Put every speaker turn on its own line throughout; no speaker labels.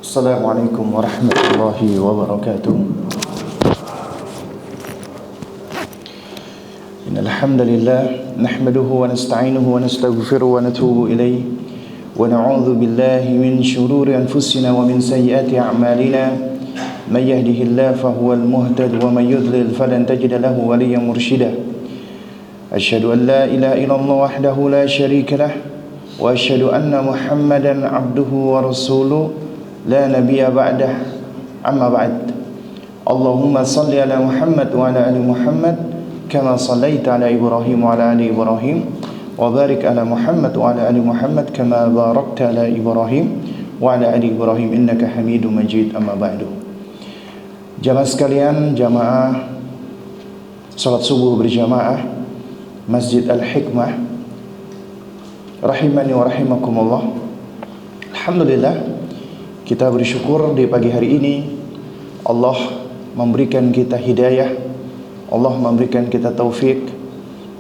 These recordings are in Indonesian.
Assalamualaikum warahmatullahi wabarakatuh. Innal hamdalillah nahmaduhu wa nasta'inuhu wa nastaghfiruhu wa natubu ilayh wa na'udzu billahi min shururi anfusina wa min sayyiati a'malina may yahdihillahu fahuwal muhtadi wa may yudlil falan tajida lahu waliyyan mursyida. Asyhadu an la ilaha illallah wahdahu la syarika lah wa asyhadu anna Muhammadan abduhu wa rasuluhu la nabiyya ba'dah, amma ba'd. Allahumma salli ala Muhammad wa ala ali Muhammad kama sallaita ala Ibrahim wa ala ali Ibrahim wa barik ala Muhammad wa ala ali Muhammad kama barakta ala Ibrahim wa ala ali Ibrahim innaka Hamidum Majid, amma ba'du. Jamaah sekalian, jamaah salat subuh berjamaah Masjid Al-Hikmah rahimani wa rahimakumullah. Alhamdulillah, kita bersyukur di pagi hari ini Allah memberikan kita hidayah, Allah memberikan kita taufik,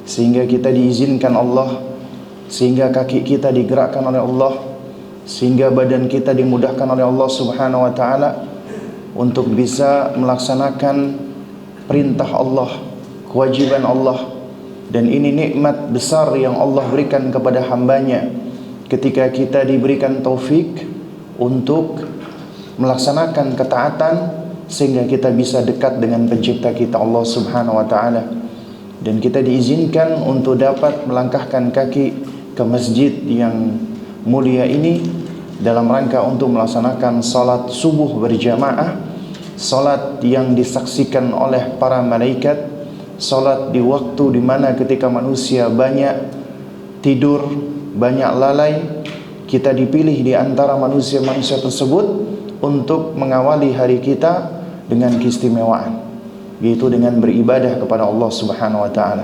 sehingga kita diizinkan Allah, sehingga kaki kita digerakkan oleh Allah, sehingga badan kita dimudahkan oleh Allah subhanahu wa ta'ala untuk bisa melaksanakan perintah Allah, kewajiban Allah. Dan ini nikmat besar yang Allah berikan kepada hambanya ketika kita diberikan taufik untuk melaksanakan ketaatan, sehingga kita bisa dekat dengan pencipta kita Allah subhanahu wa ta'ala. Dan kita diizinkan untuk dapat melangkahkan kaki ke masjid yang mulia ini dalam rangka untuk melaksanakan salat subuh berjamaah, salat yang disaksikan oleh para malaikat, salat di waktu di mana ketika manusia banyak tidur, banyak lalai. Kita dipilih di antara manusia-manusia tersebut untuk mengawali hari kita dengan keistimewaan, yaitu dengan beribadah kepada Allah subhanahu wa ta'ala.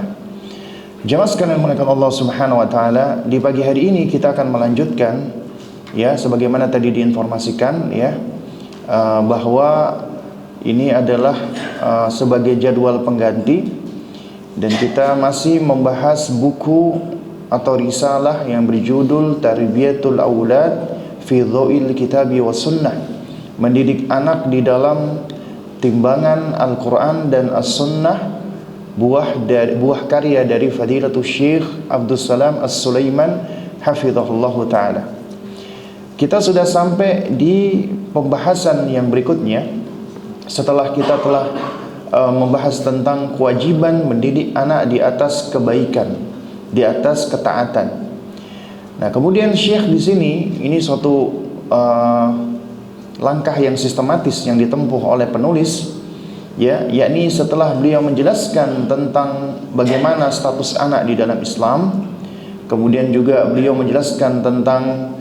Jamaah sekalian muliakan Allah subhanahu wa ta'ala, di pagi hari ini kita akan melanjutkan, ya, sebagaimana tadi diinformasikan, ya, bahwa ini adalah sebagai jadwal pengganti, dan kita masih membahas buku atau risalah yang berjudul Tarbiyatul Aulad fi Dhawil Kitabi wa Sunnah, mendidik anak di dalam timbangan Al-Quran dan As-Sunnah, buah karya dari Fadilatul Syekh Abdul Salam As-Sulaiman hafizahullahu ta'ala. Kita sudah sampai di pembahasan yang berikutnya setelah kita telah membahas tentang kewajiban mendidik anak di atas kebaikan, di atas ketaatan. Nah, kemudian Syekh di sini, ini suatu langkah yang sistematis yang ditempuh oleh penulis, ya, yakni setelah beliau menjelaskan tentang bagaimana status anak di dalam Islam, kemudian juga beliau menjelaskan tentang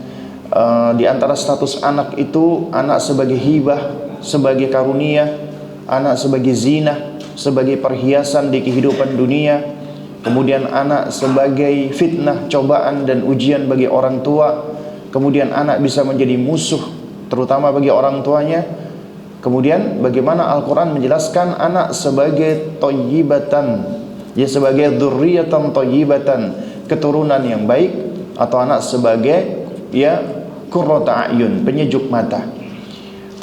di antara status anak itu, anak sebagai hibah, sebagai karunia, anak sebagai zinah, sebagai perhiasan di kehidupan dunia, kemudian anak sebagai fitnah, cobaan dan ujian bagi orang tua, kemudian anak bisa menjadi musuh terutama bagi orang tuanya. Kemudian bagaimana Al-Quran menjelaskan anak sebagai thayyibatan, ya, sebagai dzurriyyatan thayyibatan, keturunan yang baik, atau anak sebagai, ya, qurrata a'yun, penyejuk mata.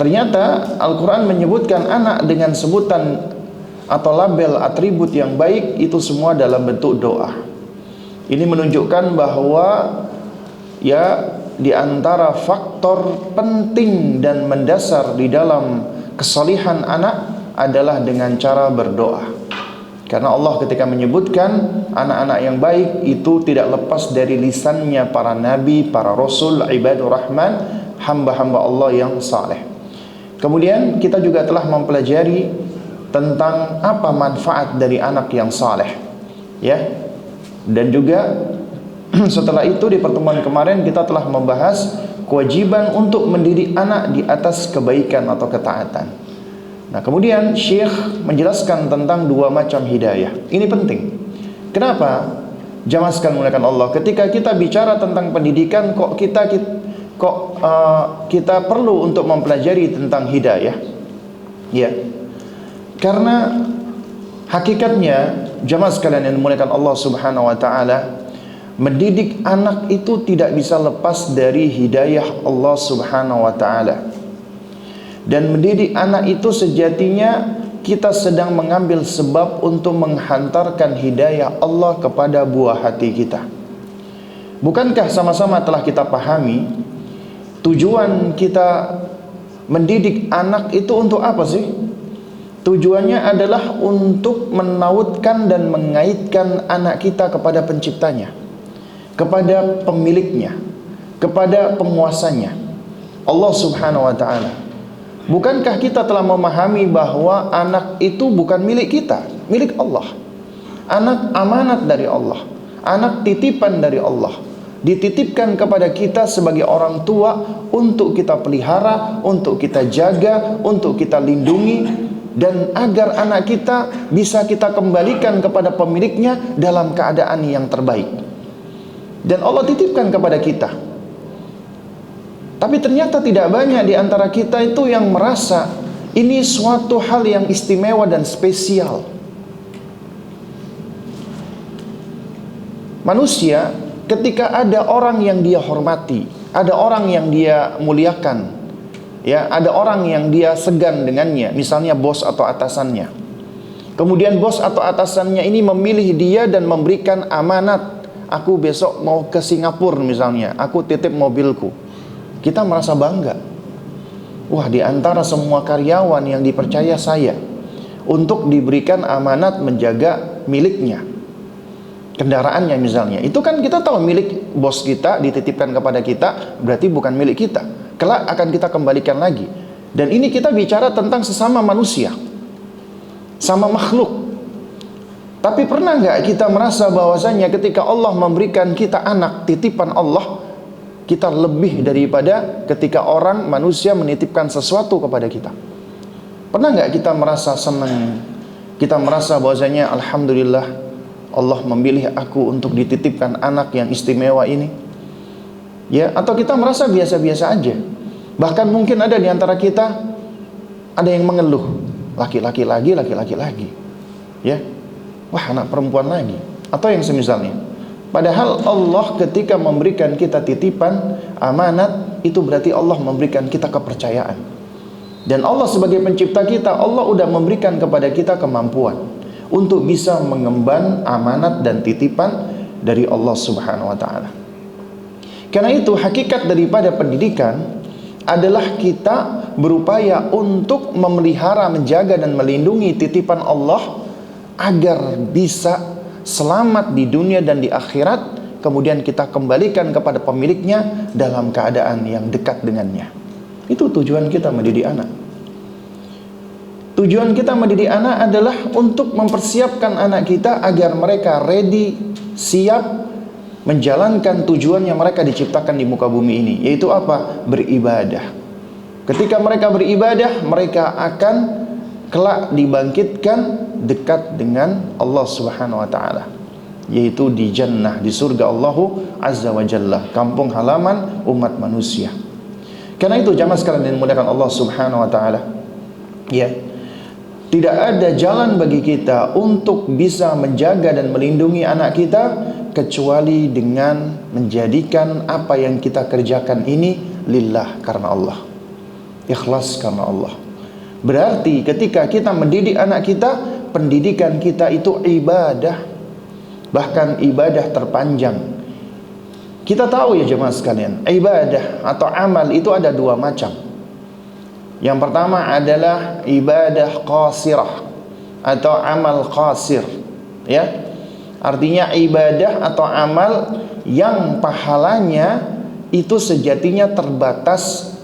Ternyata Al-Quran menyebutkan anak dengan sebutan atau label atribut yang baik itu semua dalam bentuk doa. Ini menunjukkan bahwa, ya, di antara faktor penting dan mendasar di dalam kesalihan anak adalah dengan cara berdoa. Karena Allah ketika menyebutkan anak-anak yang baik itu tidak lepas dari lisannya para nabi, para rasul, ibadur rahman, hamba-hamba Allah yang saleh. Kemudian kita juga telah mempelajari tentang apa manfaat dari anak yang saleh, ya. Dan juga setelah itu di pertemuan kemarin kita telah membahas kewajiban untuk mendidik anak di atas kebaikan atau ketaatan. Nah, kemudian Syekh menjelaskan tentang dua macam hidayah. Ini penting. Kenapa? Jamaah sekalian muliakan Allah, ketika kita bicara tentang pendidikan, kok kita perlu untuk mempelajari tentang hidayah, ya. Karena hakikatnya jamaah sekalian yang dimuliakan Allah subhanahu wa ta'ala, mendidik anak itu tidak bisa lepas dari hidayah Allah subhanahu wa ta'ala. Dan mendidik anak itu sejatinya kita sedang mengambil sebab untuk menghantarkan hidayah Allah kepada buah hati kita. Bukankah sama-sama telah kita pahami tujuan kita mendidik anak itu untuk apa sih? Tujuannya adalah untuk menautkan dan mengaitkan anak kita kepada penciptanya, kepada pemiliknya, kepada penguasanya, Allah Subhanahu wa ta'ala. Bukankah kita telah memahami bahwa anak itu bukan milik kita, milik Allah. Anak amanat dari Allah, anak titipan dari Allah, dititipkan kepada kita sebagai orang tua untuk kita pelihara, untuk kita jaga, untuk kita lindungi, dan agar anak kita bisa kita kembalikan kepada pemiliknya dalam keadaan yang terbaik. Dan Allah titipkan kepada kita. Tapi ternyata tidak banyak di antara kita itu yang merasa ini suatu hal yang istimewa dan spesial. Manusia ketika ada orang yang dia hormati, ada orang yang dia muliakan, ya, ada orang yang dia segan dengannya, misalnya bos atau atasannya. Kemudian bos atau atasannya ini memilih dia dan memberikan amanat, aku besok mau ke Singapura misalnya, aku titip mobilku. Kita merasa bangga. Wah, di antara semua karyawan yang dipercaya saya untuk diberikan amanat menjaga miliknya, kendaraannya misalnya, itu kan kita tahu milik bos kita dititipkan kepada kita, berarti bukan milik kita. Kelak akan kita kembalikan lagi. Dan ini kita bicara tentang sesama manusia, sama makhluk. Tapi pernah nggak kita merasa bahwasanya ketika Allah memberikan kita anak titipan Allah, kita lebih daripada ketika orang manusia menitipkan sesuatu kepada kita? Pernah nggak kita merasa senang? Kita merasa bahwasanya alhamdulillah Allah memilih aku untuk dititipkan anak yang istimewa ini. Ya, atau kita merasa biasa-biasa aja. Bahkan mungkin ada di antara kita ada yang mengeluh, laki-laki lagi, laki-laki lagi. Ya. Wah, anak perempuan lagi, atau yang semisalnya. Padahal Allah ketika memberikan kita titipan amanat, itu berarti Allah memberikan kita kepercayaan. Dan Allah sebagai pencipta kita, Allah udah memberikan kepada kita kemampuan untuk bisa mengemban amanat dan titipan dari Allah Subhanahu wa ta'ala. Karena itu hakikat daripada pendidikan adalah kita berupaya untuk memelihara, menjaga dan melindungi titipan Allah agar bisa selamat di dunia dan di akhirat, kemudian kita kembalikan kepada pemiliknya dalam keadaan yang dekat dengannya. Itu tujuan kita mendidik anak. Tujuan kita mendidik anak adalah untuk mempersiapkan anak kita agar mereka ready, siap menjalankan tujuan yang mereka diciptakan di muka bumi ini, yaitu apa? Beribadah. Ketika mereka beribadah, mereka akan kelak dibangkitkan dekat dengan Allah Subhanahu wa ta'ala, yaitu di jannah, di surga Allahu Azza wa Jalla, kampung halaman umat manusia. Karena itu jamaah sekalian dimuliakan Allah Subhanahu wa ta'ala, ya, tidak ada jalan bagi kita untuk bisa menjaga dan melindungi anak kita kecuali dengan menjadikan apa yang kita kerjakan ini lillah, karena Allah, ikhlas karena Allah. Berarti ketika kita mendidik anak kita, pendidikan kita itu ibadah, bahkan ibadah terpanjang. Kita tahu ya jemaah sekalian, ibadah atau amal itu ada dua macam. Yang pertama adalah ibadah qasirah atau amal qasir, ya. Artinya ibadah atau amal yang pahalanya itu sejatinya terbatas,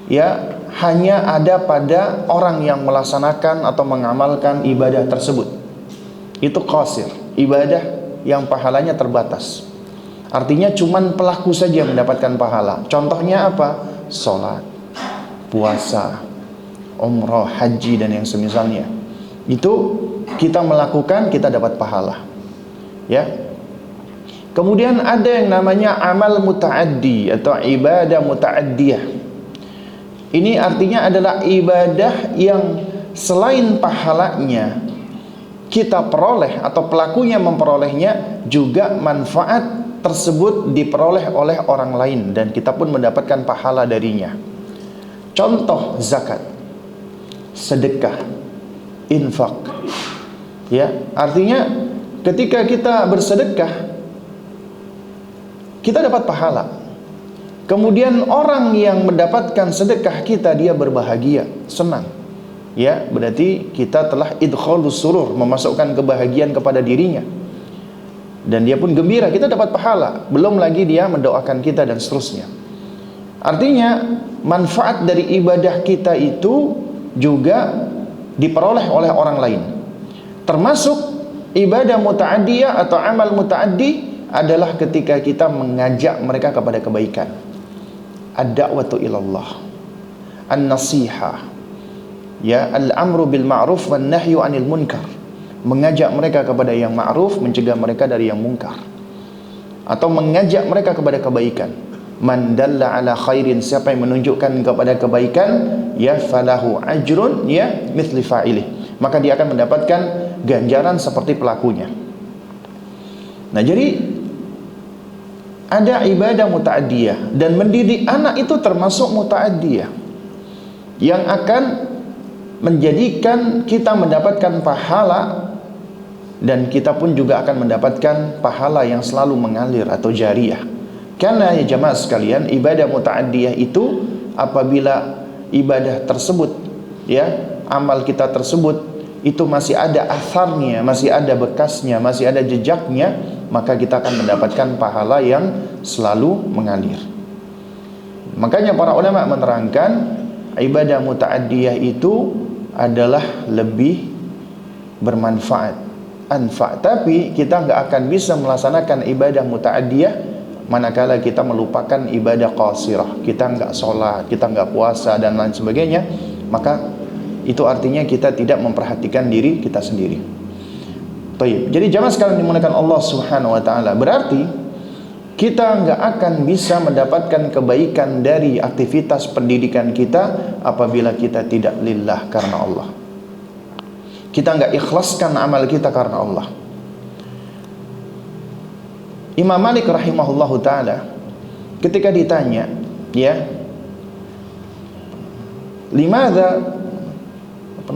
ya, hanya ada pada orang yang melaksanakan atau mengamalkan ibadah tersebut. Itu qasir, ibadah yang pahalanya terbatas. Artinya cuman pelaku saja yang mendapatkan pahala. Contohnya apa? Sholat, puasa, umrah, haji dan yang semisalnya. Itu kita melakukan, kita dapat pahala. Ya. Kemudian ada yang namanya amal muta'addi atau ibadah muta'addiyah. Ini artinya adalah ibadah yang selain pahalanya kita peroleh atau pelakunya memperolehnya, juga manfaat tersebut diperoleh oleh orang lain dan kita pun mendapatkan pahala darinya. contoh zakat, sedekah, infak. Ya, artinya ketika kita bersedekah, kita dapat pahala. Kemudian orang yang mendapatkan sedekah kita, dia berbahagia, senang. Ya, berarti kita telah idkhalus surur, memasukkan kebahagiaan kepada dirinya. Dan dia pun gembira, kita dapat pahala. Belum lagi dia mendoakan kita dan seterusnya. Artinya manfaat dari ibadah kita itu juga diperoleh oleh orang lain. Termasuk ibadah muta'addiyah atau amal muta'addi adalah ketika kita mengajak mereka kepada kebaikan. Ad-da'watu ilallah, an-nasihah, ya, al-amru bil ma'ruf wan nahyu 'anil munkar. Mengajak mereka kepada yang ma'ruf, mencegah mereka dari yang munkar. Atau mengajak mereka kepada kebaikan. Man dalla ala khairin, siapa yang menunjukkan kepada kebaikan, ya falahu ajrun, ya mithli fa'ilih, maka dia akan mendapatkan ganjaran seperti pelakunya. Nah, jadi ada ibadah muta'addiyah, dan mendidik anak itu termasuk muta'addiyah yang akan menjadikan kita mendapatkan pahala, dan kita pun juga akan mendapatkan pahala yang selalu mengalir atau jariyah. Karena ya jamaah sekalian, ibadah muta'addiyah itu apabila ibadah tersebut, ya, amal kita tersebut itu masih ada atharnya, masih ada bekasnya, masih ada jejaknya, maka kita akan mendapatkan pahala yang selalu mengalir. Makanya para ulama menerangkan ibadah muta'addiyah itu adalah lebih bermanfaat, anfa. Tapi kita nggak akan bisa melaksanakan ibadah muta'addiyah manakala kita melupakan ibadah qasirah. Kita nggak sholat, kita nggak puasa dan lain sebagainya. Maka itu artinya kita tidak memperhatikan diri kita sendiri. Baik. Jadi jamaah sekalian dimuliakan Allah Subhanahu wa taala, berarti kita nggak akan bisa mendapatkan kebaikan dari aktivitas pendidikan kita apabila kita tidak lillah, karena Allah. Kita nggak ikhlaskan amal kita karena Allah. Imam Malik rahimahullahu taala ketika ditanya, ya, limadza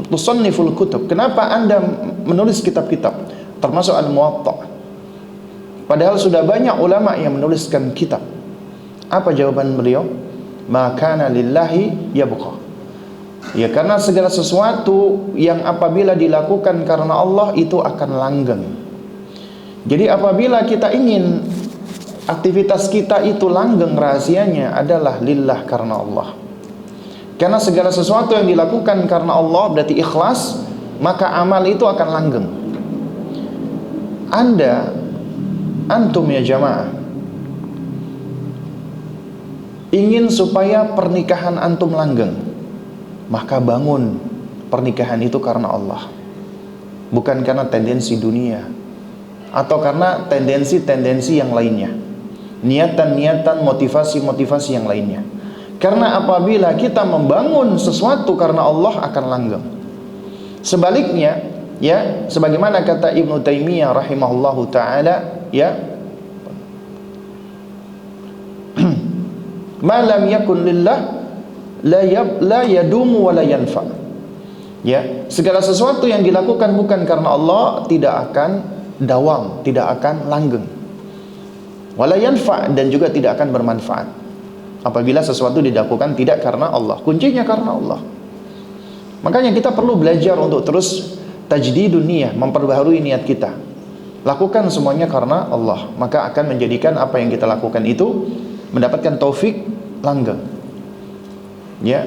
tusanniful kutub, kenapa Anda menulis kitab-kitab, termasuk Al-Muwatta, padahal sudah banyak ulama yang menuliskan kitab? Apa jawaban beliau? Ma kana lillahi yabqa. Ya, karena segala sesuatu yang apabila dilakukan karena Allah itu akan langgeng. Jadi apabila kita ingin aktivitas kita itu langgeng, rahasianya adalah lillah, karena Allah. Karena segala sesuatu yang dilakukan karena Allah berarti ikhlas, maka amal itu akan langgeng. Antum ya jamaah, ingin supaya pernikahan antum langgeng, maka bangun pernikahan itu karena Allah, bukan karena tendensi dunia atau karena tendensi-tendensi yang lainnya, niatan-niatan, motivasi-motivasi yang lainnya. Karena apabila kita membangun sesuatu karena Allah akan langgeng. Sebaliknya, ya, sebagaimana kata Ibnu Taimiyah rahimahullahu taala, ya, ma lam yakun lillah la yadumu wa la yanfa. Ya, segala sesuatu yang dilakukan bukan karena Allah tidak akan dawam, tidak akan langgeng. Wala yanfa, dan juga tidak akan bermanfaat. Apabila sesuatu dilakukan tidak karena Allah, kuncinya karena Allah. Makanya kita perlu belajar untuk terus tajdidun niyah, memperbaharui niat kita. Lakukan semuanya karena Allah, maka akan menjadikan apa yang kita lakukan itu mendapatkan taufik langgeng. Ya.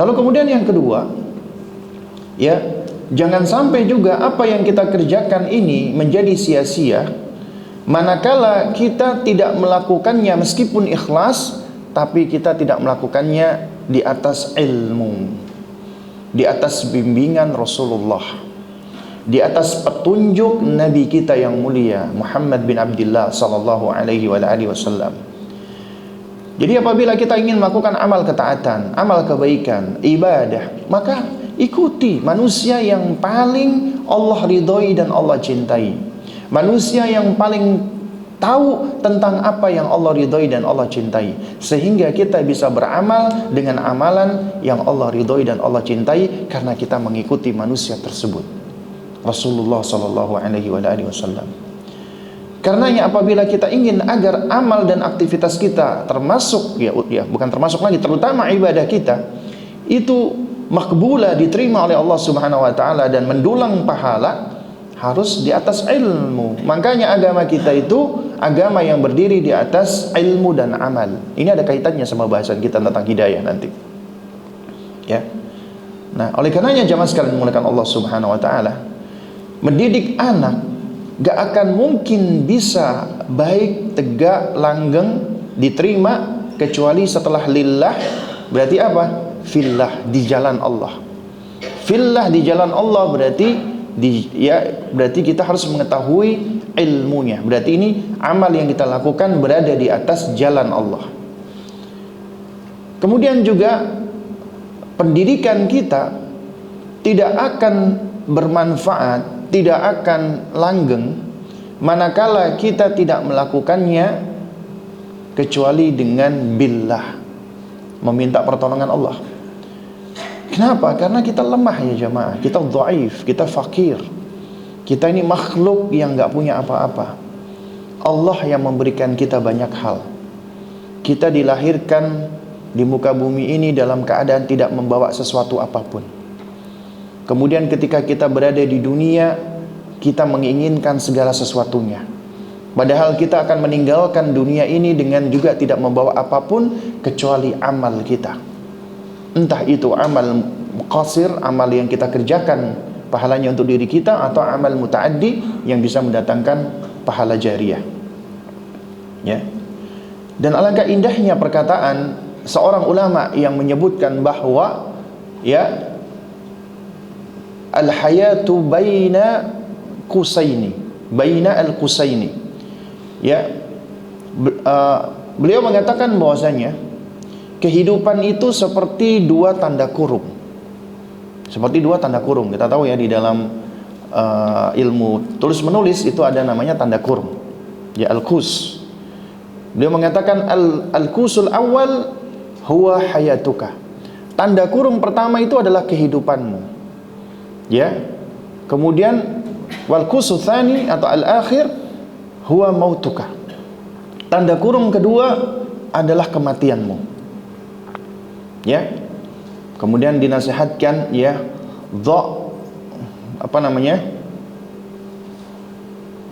Lalu kemudian yang kedua, ya, jangan sampai juga apa yang kita kerjakan ini menjadi sia-sia manakala kita tidak melakukannya meskipun ikhlas, tapi kita tidak melakukannya di atas ilmu, di atas bimbingan Rasulullah, di atas petunjuk Nabi kita yang mulia Muhammad bin Abdullah sallallahu alaihi wasallam. Jadi apabila kita ingin melakukan amal ketaatan, amal kebaikan, ibadah, maka ikuti manusia yang paling Allah ridhoi dan Allah cintai, manusia yang paling tahu tentang apa yang Allah ridhoi dan Allah cintai, sehingga kita bisa beramal dengan amalan yang Allah ridhoi dan Allah cintai karena kita mengikuti manusia tersebut, Rasulullah sallallahu alaihi wasallam. Karenanya apabila kita ingin agar amal dan aktivitas kita termasuk bukan termasuk lagi, terutama ibadah kita itu makbulah, diterima oleh Allah Subhanahu wa taala dan mendulang pahala, harus di atas ilmu. Makanya agama kita itu agama yang berdiri di atas ilmu dan amal. Ini ada kaitannya sama bahasan kita tentang hidayah nanti. Ya. Nah, oleh karenanya jamaah sekalian dimuliakan Allah Subhanahu wa taala, mendidik anak gak akan mungkin bisa baik, tegak, langgeng, diterima kecuali setelah lillah. Berarti apa? Fillah, di jalan Allah. Fillah, di jalan Allah berarti berarti kita harus mengetahui ilmunya. Berarti ini amal yang kita lakukan berada di atas jalan Allah. Kemudian juga pendidikan kita tidak akan bermanfaat, tidak akan langgeng manakala kita tidak melakukannya kecuali dengan billah, meminta pertolongan Allah. Kenapa? Karena kita lemah ya jamaah, kita dhaif, kita fakir, kita ini makhluk yang gak punya apa-apa. Allah yang memberikan kita banyak hal. Kita dilahirkan di muka bumi ini dalam keadaan tidak membawa sesuatu apapun. Kemudian ketika kita berada di dunia, kita menginginkan segala sesuatunya, padahal kita akan meninggalkan dunia ini dengan juga tidak membawa apapun kecuali amal kita. Entah itu amal muqassir, amal yang kita kerjakan pahalanya untuk diri kita, atau amal muta'addi yang bisa mendatangkan pahala jariyah. Ya. Dan alangkah indahnya perkataan seorang ulama yang menyebutkan bahwa ya, al-hayatu baina kusaini, baina al-kusaini. Ya. Beliau mengatakan bahwasanya kehidupan itu seperti dua tanda kurung. Seperti dua tanda kurung. Kita tahu ya di dalam ilmu tulis menulis itu ada namanya tanda kurung. Ya, al-kus. Beliau mengatakan al-kusul awal huwa hayatuka. Tanda kurung pertama itu adalah kehidupanmu. Ya. Kemudian wal kusul tsani atau al-akhir huwa mautuka. Tanda kurung kedua adalah kematianmu. Ya. Kemudian dinasihatkan ya,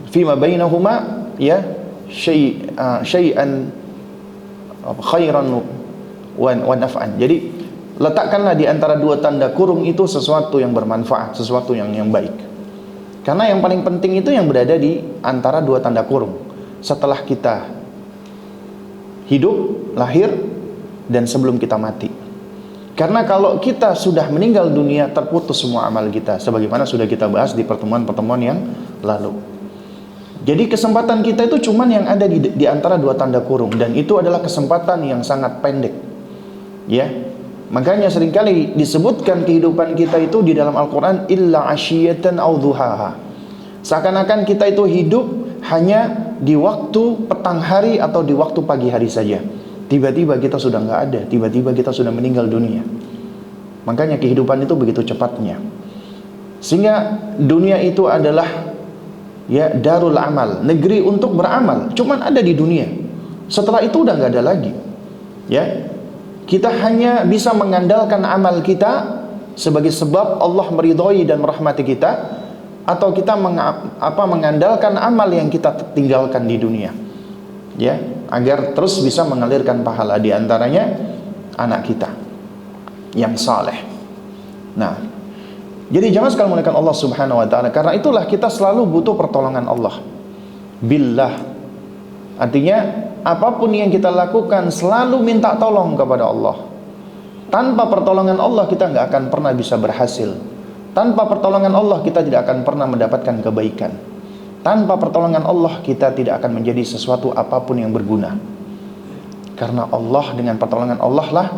fima bainahuma ya syai'an khairan wa naf'an. Jadi letakkanlah di antara dua tanda kurung itu sesuatu yang bermanfaat, sesuatu yang baik. Karena yang paling penting itu yang berada di antara dua tanda kurung. Setelah kita hidup, lahir, dan sebelum kita mati. Karena kalau kita sudah meninggal dunia, terputus semua amal kita, sebagaimana sudah kita bahas di pertemuan-pertemuan yang lalu. Jadi kesempatan kita itu cuman yang ada di antara dua tanda kurung, dan itu adalah kesempatan yang sangat pendek. Ya. Makanya seringkali disebutkan kehidupan kita itu di dalam Al-Qur'an illa asyiyatan aw duhaha. Seakan-akan kita itu hidup hanya di waktu petang hari atau di waktu pagi hari saja. Tiba-tiba kita sudah nggak ada, tiba-tiba kita sudah meninggal dunia. Makanya kehidupan itu begitu cepatnya. Sehingga dunia itu adalah ya darul amal, negeri untuk beramal. Cuman ada di dunia. Setelah itu udah nggak ada lagi. Ya, kita hanya bisa mengandalkan amal kita sebagai sebab Allah meridhoi dan merahmati kita, atau kita mengandalkan amal yang kita tinggalkan di dunia. Ya, agar terus bisa mengalirkan pahala, di antaranya anak kita yang saleh. Nah, jadi jamaah sekalian muliakan Allah Subhanahu wa taala, karena itulah kita selalu butuh pertolongan Allah. Billah. Artinya apapun yang kita lakukan selalu minta tolong kepada Allah. Tanpa pertolongan Allah kita nggak akan pernah bisa berhasil. Tanpa pertolongan Allah kita tidak akan pernah mendapatkan kebaikan. Tanpa pertolongan Allah kita tidak akan menjadi sesuatu apapun yang berguna. Karena Allah, dengan pertolongan Allah lah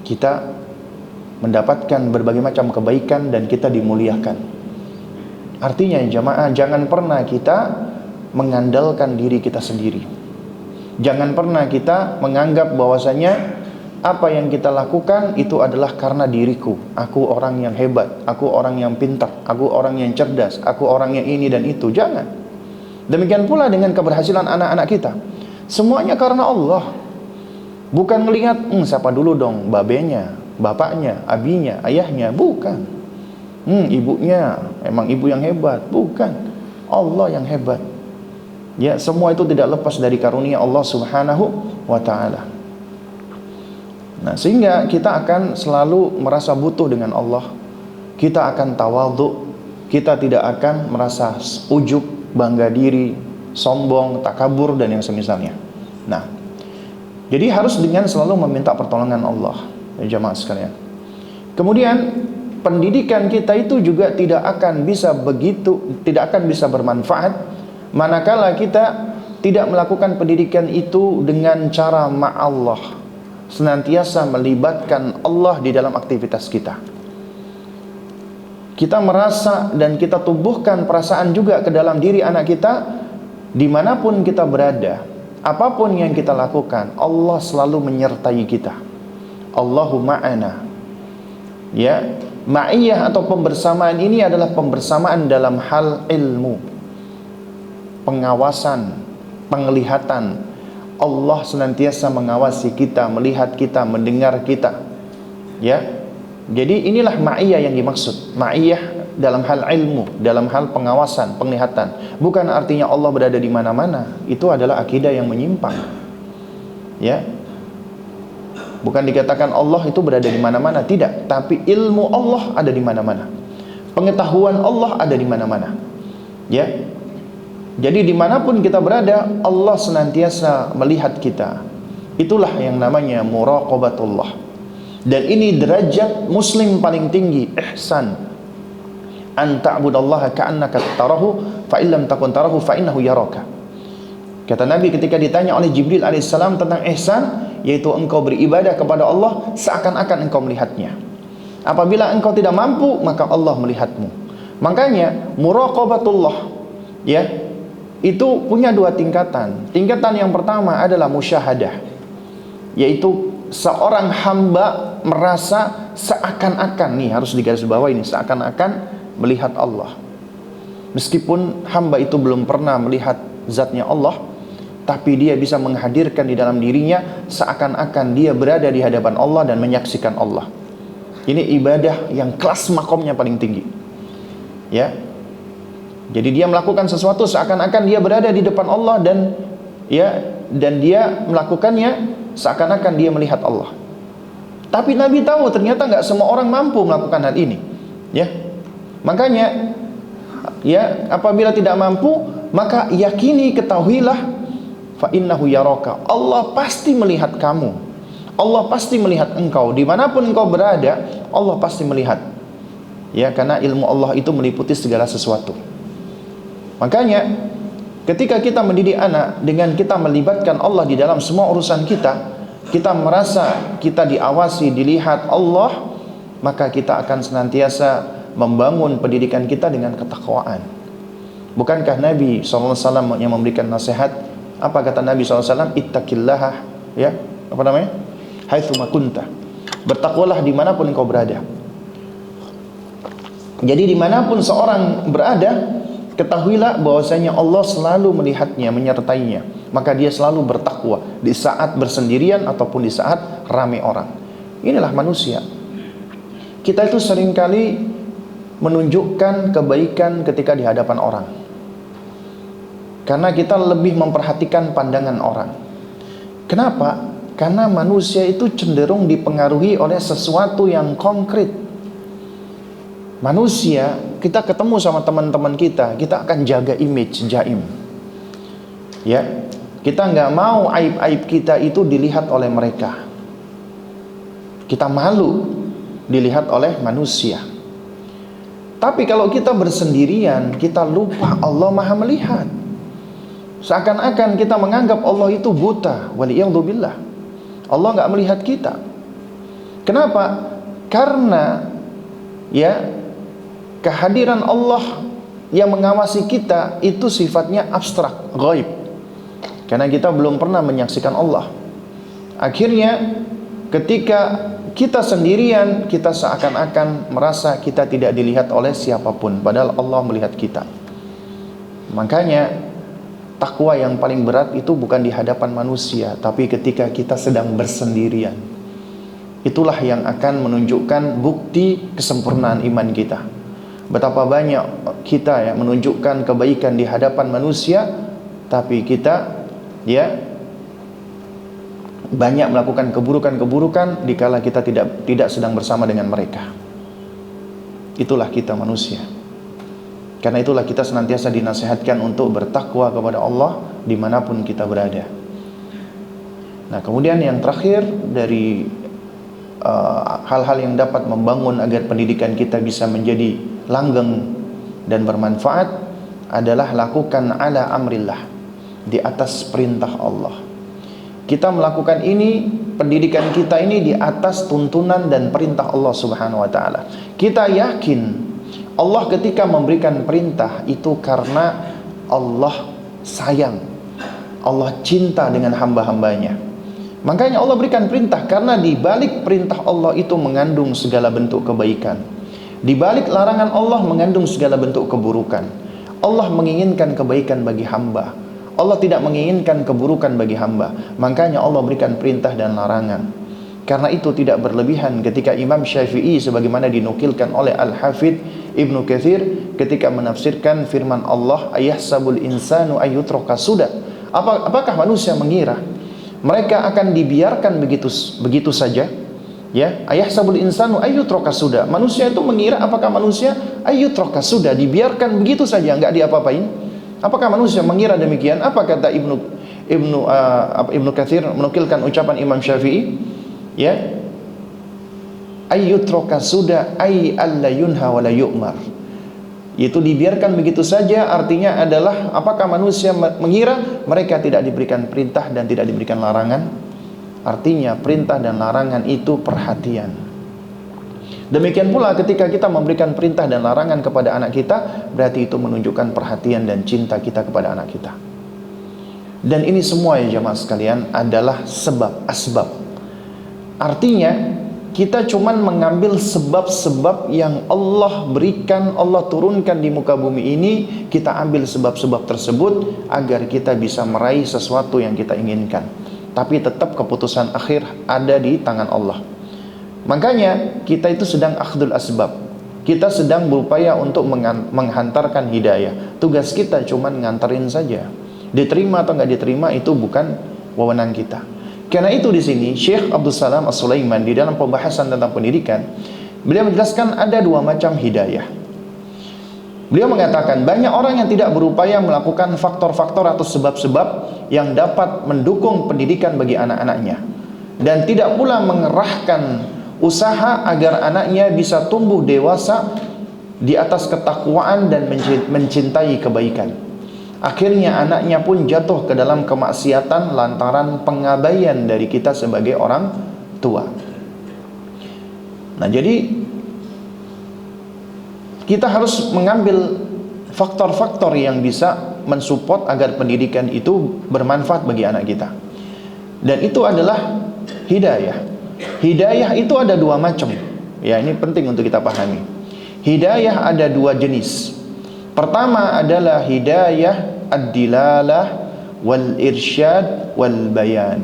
kita mendapatkan berbagai macam kebaikan dan kita dimuliakan. Artinya jamaah, jangan pernah kita mengandalkan diri kita sendiri. Jangan pernah kita menganggap bahwasanya apa yang kita lakukan itu adalah karena diriku. Aku orang yang hebat, aku orang yang pintar, aku orang yang cerdas, aku orang yang ini dan itu. Jangan. Demikian pula dengan keberhasilan anak-anak kita. Semuanya karena Allah. Bukan melihat siapa dulu dong, babenya, bapaknya, abinya, ayahnya. Bukan. Ibunya, emang ibu yang hebat. Bukan. Allah yang hebat. Ya, semua itu tidak lepas dari karunia Allah Subhanahu wa ta'ala. Nah, sehingga kita akan selalu merasa butuh dengan Allah. Kita akan tawadhu. Kita tidak akan merasa ujub, bangga diri, sombong, takabur dan yang semisalnya. Nah, jadi harus dengan selalu meminta pertolongan Allah, ya jamaah sekalian. Kemudian pendidikan kita itu juga tidak akan bisa bermanfaat manakala kita tidak melakukan pendidikan itu dengan cara ma'allah, senantiasa melibatkan Allah di dalam aktivitas kita. Kita merasa dan kita tumbuhkan perasaan juga ke dalam diri anak kita, dimanapun kita berada, apapun yang kita lakukan, Allah selalu menyertai kita. Allahu ma'ana. Ya, ma'iyah atau pembersamaan ini adalah pembersamaan dalam hal ilmu, pengawasan, penglihatan. Allah senantiasa mengawasi kita, melihat kita, mendengar kita. Ya. Jadi inilah ma'iyah yang dimaksud. Ma'iyah dalam hal ilmu, dalam hal pengawasan, penglihatan. Bukan artinya Allah berada di mana-mana. Itu adalah akidah yang menyimpang. Ya. Bukan dikatakan Allah itu berada di mana-mana, tidak, tapi ilmu Allah ada di mana-mana. Pengetahuan Allah ada di mana-mana. Ya. Jadi dimanapun kita berada, Allah senantiasa melihat kita. Itulah yang namanya muraqabatullah. Dan ini derajat muslim paling tinggi, ihsan. An ta'budallaha ka'annaka tarahu, fa illam takun tarahu fa innahu yaraka. Kata Nabi ketika ditanya oleh Jibril alaihissalam tentang ihsan, yaitu engkau beribadah kepada Allah seakan-akan engkau melihatnya. Apabila engkau tidak mampu, maka Allah melihatmu. Makanya muraqabatullah, ya, itu punya dua tingkatan. Tingkatan yang pertama adalah musyahadah, yaitu seorang hamba merasa seakan-akan, nih harus digarisbawahi ini, seakan-akan melihat Allah. Meskipun hamba itu belum pernah melihat zatnya Allah, tapi dia bisa menghadirkan di dalam dirinya seakan-akan dia berada di hadapan Allah dan menyaksikan Allah. Ini ibadah yang kelas makomnya paling tinggi. Ya. Jadi dia melakukan sesuatu seakan-akan dia berada di depan Allah dan dia melakukannya seakan-akan dia melihat Allah. Tapi Nabi tahu ternyata nggak semua orang mampu melakukan hal ini. Ya. Makanya ya, apabila tidak mampu, maka yakini, ketahuilah, fa innahu yaraka. Allah pasti melihat kamu. Allah pasti melihat engkau dimanapun engkau berada. Allah pasti melihat. Ya, karena ilmu Allah itu meliputi segala sesuatu. Makanya ketika kita mendidik anak dengan kita melibatkan Allah di dalam semua urusan kita, kita merasa kita diawasi, dilihat Allah, maka kita akan senantiasa membangun pendidikan kita dengan ketakwaan. Bukankah Nabi SAW yang memberikan nasihat? Apa kata Nabi SAW? Ittaqillaha, ya, apa namanya? Haitsuma kunta. Bertakwalah dimanapun engkau berada. Jadi dimanapun seorang berada, ketahuilah bahwasanya Allah selalu melihatnya, menyertainya. Maka dia selalu bertakwa di saat bersendirian ataupun di saat ramai orang. Inilah manusia. Kita itu seringkali menunjukkan kebaikan ketika di hadapan orang, karena kita lebih memperhatikan pandangan orang. Kenapa? Karena manusia itu cenderung dipengaruhi oleh sesuatu yang konkret. Manusia, kita ketemu sama teman-teman kita akan jaga image jaim. Ya, kita nggak mau aib-aib kita itu dilihat oleh mereka. Kita malu dilihat oleh manusia. Tapi kalau kita bersendirian, kita lupa Allah Maha melihat. Seakan-akan kita menganggap Allah itu buta. Waliyadzubillah. Allah nggak melihat kita. Kenapa? Karena ya, kehadiran Allah yang mengawasi kita itu sifatnya abstrak, gaib. Karena kita belum pernah menyaksikan Allah. Akhirnya ketika kita sendirian, kita seakan-akan merasa kita tidak dilihat oleh siapapun, padahal Allah melihat kita. Makanya takwa yang paling berat itu bukan di hadapan manusia, tapi ketika kita sedang bersendirian. Itulah yang akan menunjukkan bukti kesempurnaan iman kita. Betapa banyak kita yang menunjukkan kebaikan di hadapan manusia, tapi kita banyak melakukan keburukan-keburukan dikala kita tidak sedang bersama dengan mereka. Itulah kita manusia. Karena itulah kita senantiasa dinasihatkan untuk bertakwa kepada Allah dimanapun kita berada. Nah, kemudian yang terakhir dari hal-hal yang dapat membangun agar pendidikan kita bisa menjadi langgeng dan bermanfaat adalah lakukan ala amrillah, di atas perintah Allah. Kita melakukan ini, pendidikan kita ini di atas tuntunan dan perintah Allah Subhanahu wa taala. Kita yakin Allah ketika memberikan perintah itu karena Allah sayang, Allah cinta dengan hamba-hambanya. Makanya Allah berikan perintah, karena di balik perintah Allah itu mengandung segala bentuk kebaikan. Di balik larangan Allah mengandung segala bentuk keburukan. Allah menginginkan kebaikan bagi hamba. Allah tidak menginginkan keburukan bagi hamba. Makanya Allah berikan perintah dan larangan. Karena itu tidak berlebihan ketika Imam Syafi'i sebagaimana dinukilkan oleh Al-Hafidh Ibnu Katsir ketika menafsirkan firman Allah, ayahsabul insanu ayyutraka sudah. Apakah manusia mengira mereka akan dibiarkan begitu saja? Ya, ayahsabul insanu ayyutraka sudah. Manusia itu mengira apakah manusia ayyutraka sudah dibiarkan begitu saja, enggak diapa-apain? Apakah manusia mengira demikian? Apa kata Ibnu Katsir menukilkan ucapan Imam Syafi'i? Ya, ayyutraka sudah ay alla yunha wa la yu'mar. Itu dibiarkan begitu saja artinya adalah apakah manusia mengira mereka tidak diberikan perintah dan tidak diberikan larangan? Artinya perintah dan larangan itu perhatian. Demikian pula ketika kita memberikan perintah dan larangan kepada anak kita, berarti itu menunjukkan perhatian dan cinta kita kepada anak kita. Dan ini semua ya jemaah sekalian adalah asbab. Artinya kita cuman mengambil sebab-sebab yang Allah berikan, Allah turunkan di muka bumi ini. Kita ambil sebab-sebab tersebut agar kita bisa meraih sesuatu yang kita inginkan. Tapi tetap keputusan akhir ada di tangan Allah. Makanya kita itu sedang akhdul asbab. Kita sedang berupaya untuk menghantarkan hidayah. Tugas kita cuma nganterin saja. Diterima atau nggak diterima itu bukan wewenang kita. Karena itu di sini Syekh Abdul Salam As-Sulaiman di dalam pembahasan tentang pendidikan, beliau menjelaskan ada dua macam hidayah. Beliau mengatakan banyak orang yang tidak berupaya melakukan faktor-faktor atau sebab-sebab yang dapat mendukung pendidikan bagi anak-anaknya, dan tidak pula mengerahkan usaha agar anaknya bisa tumbuh dewasa di atas ketakwaan dan mencintai kebaikan. Akhirnya anaknya pun jatuh ke dalam kemaksiatan lantaran pengabaian dari kita sebagai orang tua. Nah, jadi kita harus mengambil faktor-faktor yang bisa mensupport agar pendidikan itu bermanfaat bagi anak kita. Dan itu adalah hidayah. Hidayah itu ada dua macam. Ya, ini penting untuk kita pahami. Hidayah ada dua jenis. Pertama adalah hidayah ad-dilalah wal irsyad wal bayan.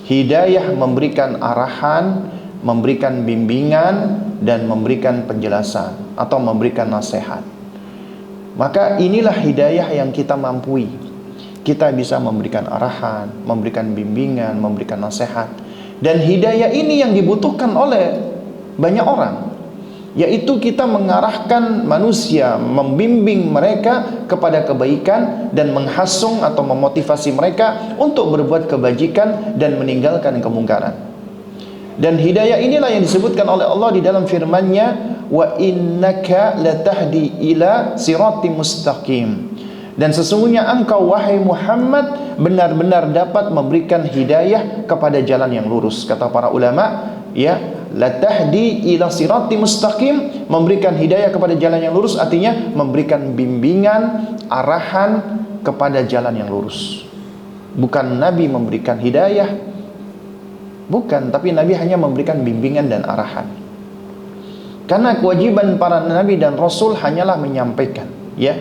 Hidayah memberikan arahan, memberikan bimbingan dan memberikan penjelasan atau memberikan nasihat. Maka inilah hidayah yang kita mampu. Kita bisa memberikan arahan, memberikan bimbingan, memberikan nasihat. Dan hidayah ini yang dibutuhkan oleh banyak orang, yaitu kita mengarahkan manusia, membimbing mereka kepada kebaikan dan menghasung atau memotivasi mereka untuk berbuat kebajikan dan meninggalkan kemungkaran. Dan hidayah inilah yang disebutkan oleh Allah di dalam firman-Nya, wa innaka latahdi ila siratim mustaqim. Dan sesungguhnya engkau wahai Muhammad benar-benar dapat memberikan hidayah kepada jalan yang lurus. Kata para ulama, ya, La tahdi ila sirati mustaqim, memberikan hidayah kepada jalan yang lurus, artinya memberikan bimbingan, arahan kepada jalan yang lurus. Bukan Nabi memberikan hidayah, bukan, tapi Nabi hanya memberikan bimbingan dan arahan. Karena kewajiban para nabi dan rasul hanyalah menyampaikan, ya.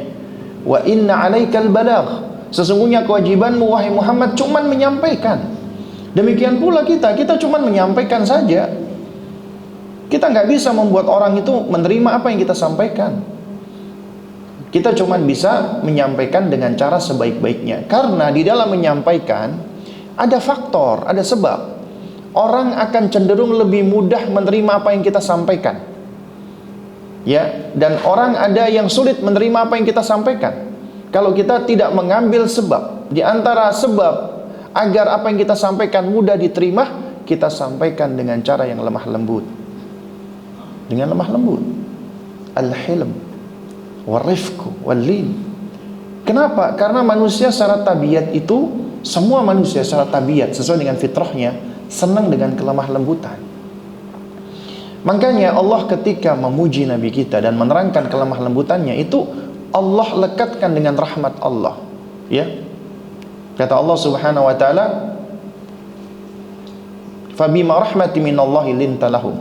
Wa inna 'alaikal balagh. Sesungguhnya kewajibanmu wahai Muhammad cuman menyampaikan. Demikian pula kita cuman menyampaikan saja. Kita nggak bisa membuat orang itu menerima apa yang kita sampaikan. Kita cuman bisa menyampaikan dengan cara sebaik-baiknya. Karena di dalam menyampaikan ada faktor, ada sebab. Orang akan cenderung lebih mudah menerima apa yang kita sampaikan. Ya, dan orang ada yang sulit menerima apa yang kita sampaikan. Kalau kita tidak mengambil sebab, di antara sebab agar apa yang kita sampaikan mudah diterima, kita sampaikan dengan cara yang lemah lembut. Dengan lemah lembut. Al-hilm, wal-rifq, wal-lin. Kenapa? Karena manusia secara tabiat itu, semua manusia secara tabiat sesuai dengan fitrahnya senang dengan kelemah lembutan. Makanya Allah ketika memuji Nabi kita dan menerangkan kelemah lembutannya itu Allah lekatkan dengan rahmat Allah. Ya. Kata Allah Subhanahu wa taala, "Fabima rahmatin minallahi linta lahum."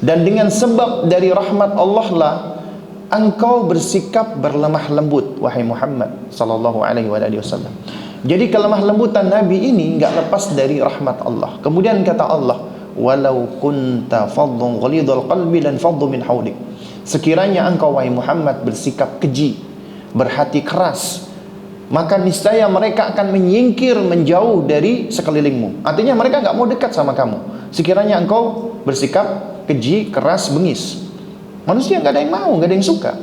Dan dengan sebab dari rahmat Allah lah engkau bersikap berlemah lembut wahai Muhammad sallallahu alaihi wasallam. Jadi kelemah lembutan Nabi ini enggak lepas dari rahmat Allah. Kemudian kata Allah, walau kunta faddan ghalidhal qalbi lan faddu min hawlik. Sekiranya engkau wahai Muhammad bersikap keji, berhati keras, maka niscaya mereka akan menyingkir menjauh dari sekelilingmu. Artinya mereka enggak mau dekat sama kamu. Sekiranya engkau bersikap keji, keras, bengis. Manusia enggak ada yang mau, enggak ada yang suka.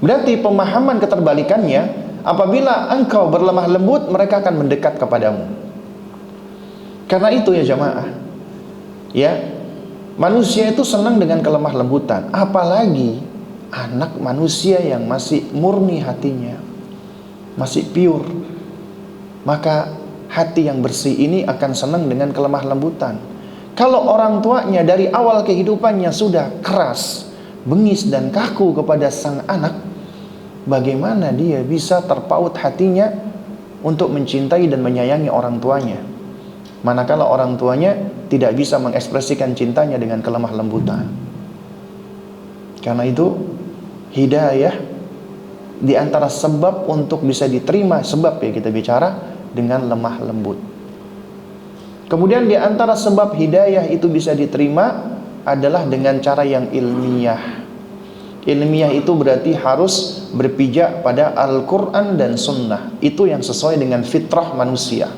Berarti pemahaman keterbalikannya, apabila engkau berlemah lembut, mereka akan mendekat kepadamu. Karena itu ya jamaah, ya, manusia itu senang dengan kelemah lembutan, apalagi anak manusia yang masih murni hatinya, masih pure. Maka hati yang bersih ini akan senang dengan kelemah lembutan. Kalau orang tuanya dari awal kehidupannya sudah keras, bengis dan kaku kepada sang anak, bagaimana dia bisa terpaut hatinya untuk mencintai dan menyayangi orang tuanya? Manakala orang tuanya tidak bisa mengekspresikan cintanya dengan kelemah lembutan. Karena itu hidayah di antara sebab untuk bisa diterima, sebab ya kita bicara dengan lemah lembut. Kemudian di antara sebab hidayah itu bisa diterima adalah dengan cara yang ilmiah. Ilmiah itu berarti harus berpijak pada Al-Quran dan Sunnah. Itu yang sesuai dengan fitrah manusia.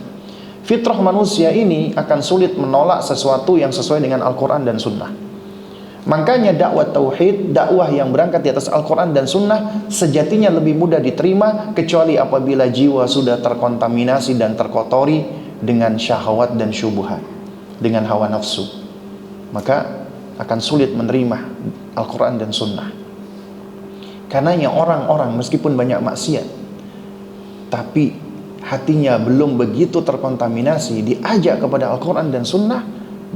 Fitrah manusia ini akan sulit menolak sesuatu yang sesuai dengan Al-Quran dan Sunnah. Makanya dakwah tauhid, dakwah yang berangkat di atas Al-Quran dan Sunnah sejatinya lebih mudah diterima, kecuali apabila jiwa sudah terkontaminasi dan terkotori dengan syahwat dan syubhat, dengan hawa nafsu, maka akan sulit menerima Al-Quran dan Sunnah. Karenanya orang-orang meskipun banyak maksiat, tapi hatinya belum begitu terkontaminasi, diajak kepada Al-Quran dan Sunnah,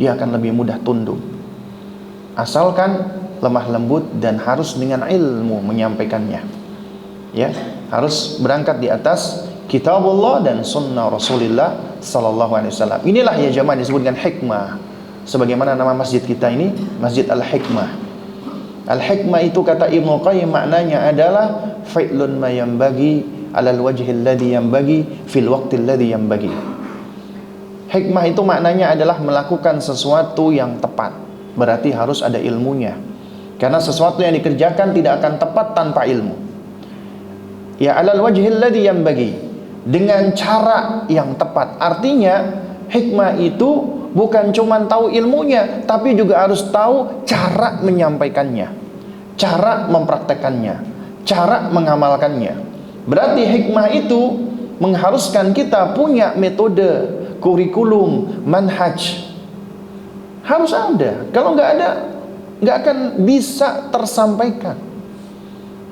dia akan lebih mudah tunduk. Asalkan lemah lembut dan harus dengan ilmu menyampaikannya. Ya, harus berangkat di atas kitabullah dan sunnah Rasulullah sallallahu alaihi wasallam. Inilah ya jamaah disebut dengan hikmah. Sebagaimana nama masjid kita ini, Masjid Al-Hikmah. Al-Hikmah itu kata Ibnu Qayyim maknanya adalah fi'lun ma yanbaghi alal wajhil ladzi yanbaghi fil waqtil ladzi yanbaghi. Hikmah itu maknanya adalah melakukan sesuatu yang tepat. Berarti harus ada ilmunya. Karena sesuatu yang dikerjakan tidak akan tepat tanpa ilmu. Ya alal wajhil ladzi yanbaghi, dengan cara yang tepat. Artinya hikmah itu bukan cuma tahu ilmunya, tapi juga harus tahu cara menyampaikannya, cara mempraktekannya, cara mengamalkannya. Berarti hikmah itu mengharuskan kita punya metode, kurikulum, manhaj. Harus ada. Kalau nggak ada, nggak akan bisa tersampaikan.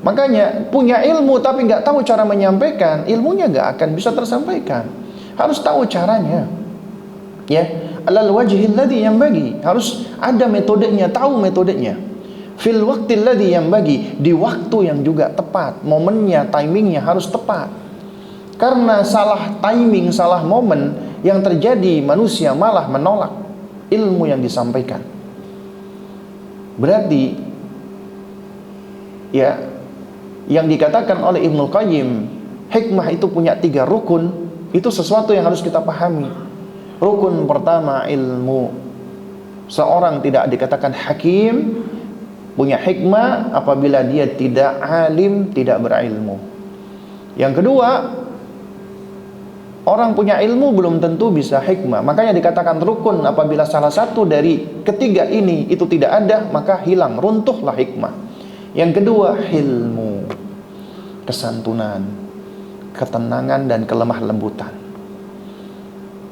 Makanya punya ilmu tapi nggak tahu cara menyampaikan, ilmunya nggak akan bisa tersampaikan. Harus tahu caranya. Ya, alal wajhil ladzi yanbaghi, harus ada metodenya, tahu metodenya. Fil waqtil ladzi yanbaghi, di waktu yang juga tepat, momennya, timingnya harus tepat. Karena salah timing, salah momen yang terjadi, manusia malah menolak ilmu yang disampaikan. Berarti ya, yang dikatakan oleh Ibnul Qayyim, hikmah itu punya 3 rukun, itu sesuatu yang harus kita pahami. Rukun pertama, ilmu. Seorang tidak dikatakan hakim, punya hikmah apabila dia tidak alim, tidak berilmu. Yang kedua, orang punya ilmu belum tentu bisa hikmah. Makanya dikatakan rukun, apabila salah satu dari ketiga ini itu tidak ada, maka hilang, runtuhlah hikmah. Yang kedua, hilmu, kesantunan, ketenangan dan kelemah lembutan.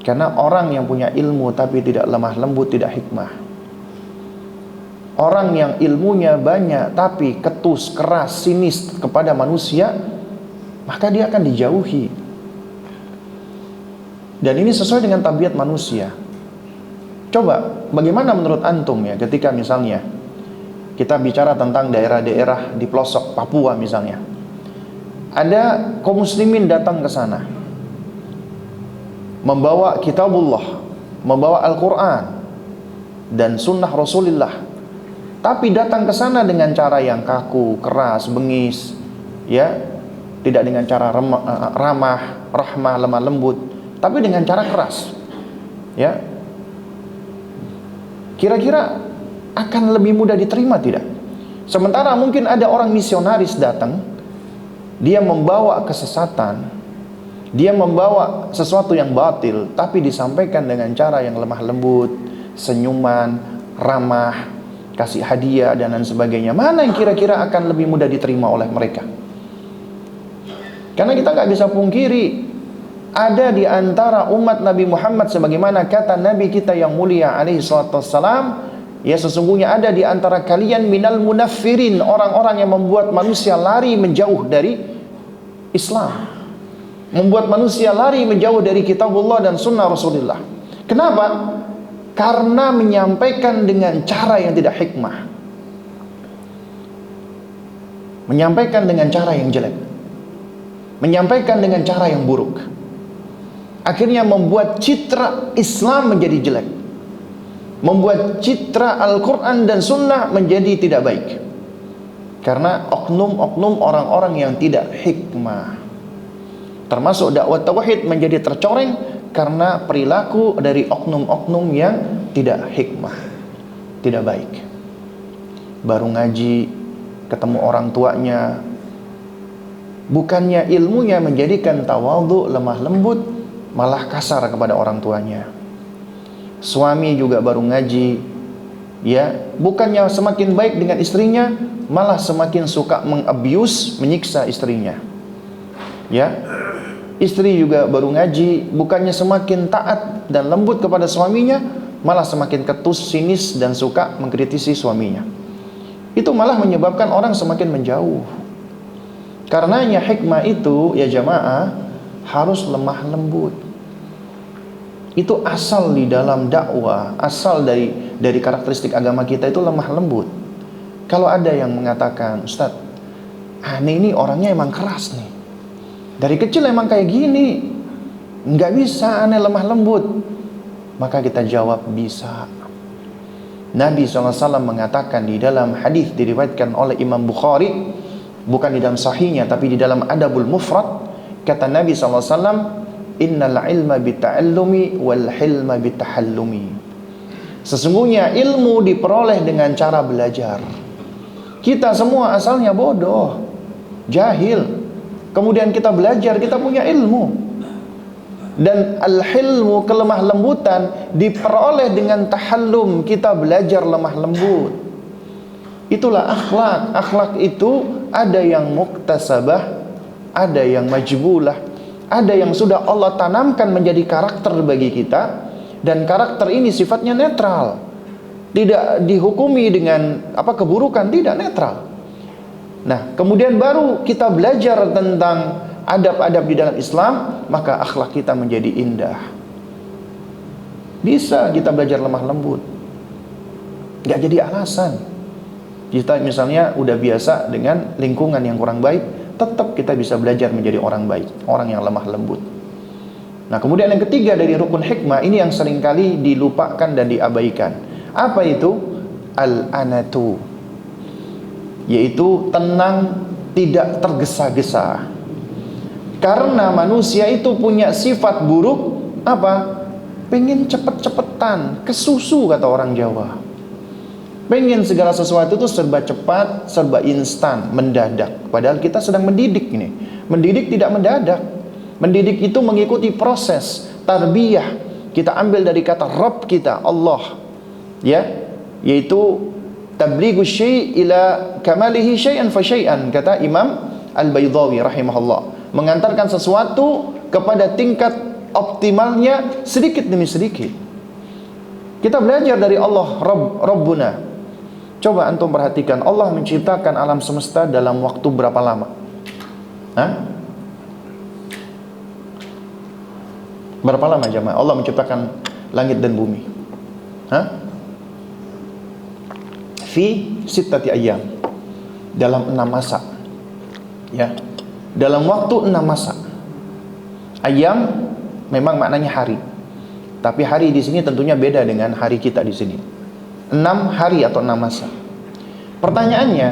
Karena orang yang punya ilmu tapi tidak lemah lembut, tidak hikmah. Orang yang ilmunya banyak tapi ketus, keras, sinis kepada manusia, maka dia akan dijauhi. Dan ini sesuai dengan tabiat manusia. Coba, bagaimana menurut antum ya, ketika misalnya kita bicara tentang daerah-daerah di pelosok Papua misalnya, ada kaum muslimin datang ke sana, membawa kitabullah, membawa Al-Quran dan sunnah Rasulullah, tapi datang ke sana dengan cara yang kaku, keras, bengis, ya, tidak dengan cara ramah, rahmah, lemah lembut, tapi dengan cara keras, ya. Kira-kira akan lebih mudah diterima tidak? Sementara mungkin ada orang misionaris datang, dia membawa kesesatan, dia membawa sesuatu yang batil, tapi disampaikan dengan cara yang lemah lembut, senyuman, ramah, kasih hadiah dan lain sebagainya. Mana yang kira-kira akan lebih mudah diterima oleh mereka? Karena kita nggak bisa pungkiri, ada di antara umat Nabi Muhammad, sebagaimana kata Nabi kita yang mulia alaihi salatu wassalam, ya, sesungguhnya ada di antara kalian minal munaffirin, orang-orang yang membuat manusia lari menjauh dari Islam, membuat manusia lari menjauh dari kitabullah dan sunnah Rasulullah. Kenapa? Karena menyampaikan dengan cara yang tidak hikmah, menyampaikan dengan cara yang jelek, menyampaikan dengan cara yang buruk, akhirnya membuat citra Islam menjadi jelek, membuat citra Al-Quran dan Sunnah menjadi tidak baik, karena oknum-oknum orang-orang yang tidak hikmah. Termasuk dakwah tauhid menjadi tercoreng karena perilaku dari oknum-oknum yang tidak hikmah, tidak baik. Baru ngaji, ketemu orang tuanya, bukannya ilmunya menjadikan tawadhu, lemah lembut, malah kasar kepada orang tuanya. Suami juga baru ngaji, ya, bukannya semakin baik dengan istrinya, malah semakin suka mengabuse, menyiksa istrinya. Ya, istri juga baru ngaji, bukannya semakin taat dan lembut kepada suaminya, malah semakin ketus, sinis dan suka mengkritisi suaminya. Itu malah menyebabkan orang semakin menjauh. Karenanya hikmah itu, ya jamaah, harus lemah lembut. Itu asal di dalam dakwah, asal dari karakteristik agama kita itu lemah lembut. Kalau ada yang mengatakan, Ustaz, aneh ini orangnya emang keras nih, dari kecil emang kayak gini, nggak bisa aneh lemah lembut, maka kita jawab bisa. Nabi SAW mengatakan di dalam hadis diriwayatkan oleh Imam Bukhari, bukan di dalam sahihnya tapi di dalam Adabul Mufrad, kata Nabi SAW, innal ilma bita'allumi wal hilma bitahallumi. Sesungguhnya ilmu diperoleh dengan cara belajar. Kita semua asalnya bodoh, jahil, kemudian kita belajar, kita punya ilmu. Dan al-hilmu, kelemah lembutan, diperoleh dengan tahallum, kita belajar lemah lembut. Itulah akhlak. Akhlak itu ada yang muktasabah, ada yang majbulah, ada yang sudah Allah tanamkan menjadi karakter bagi kita. Dan karakter ini sifatnya netral, tidak dihukumi dengan keburukan, tidak, netral. Nah, kemudian baru kita belajar tentang adab-adab di dalam Islam, maka akhlak kita menjadi indah. Bisa kita belajar lemah lembut, nggak jadi alasan. Kita misalnya udah biasa dengan lingkungan yang kurang baik, tetap kita bisa belajar menjadi orang baik, orang yang lemah lembut. Nah, kemudian yang ketiga dari rukun hikmah, ini yang seringkali dilupakan dan diabaikan. Apa itu? Al-anatu, yaitu tenang, tidak tergesa-gesa. Karena manusia itu punya sifat buruk, apa? Pengen cepet-cepetan, kesusu kata orang Jawa. Pengen segala sesuatu itu serba cepat, serba instan, mendadak. Padahal kita sedang mendidik ini. Mendidik tidak mendadak. Mendidik itu mengikuti proses tarbiyah. Kita ambil dari kata Rabb kita, Allah. Ya, yaitu tablighu syai' ila kamalihi syai'an fa syai'an, kata Imam Al-Baydhawi rahimahullah. Mengantarkan sesuatu kepada tingkat optimalnya sedikit demi sedikit. Kita belajar dari Allah Rabbuna. Coba antum perhatikan, Allah menciptakan alam semesta dalam waktu berapa lama? Hah? Berapa lama jemaah Allah menciptakan langit dan bumi? Hah? Fi sittati ayyam, dalam 6 masa. Ya. Dalam waktu 6 masa. Ayyam memang maknanya hari. Tapi hari di sini tentunya beda dengan hari kita di sini. 6 hari atau 6 masa. Pertanyaannya,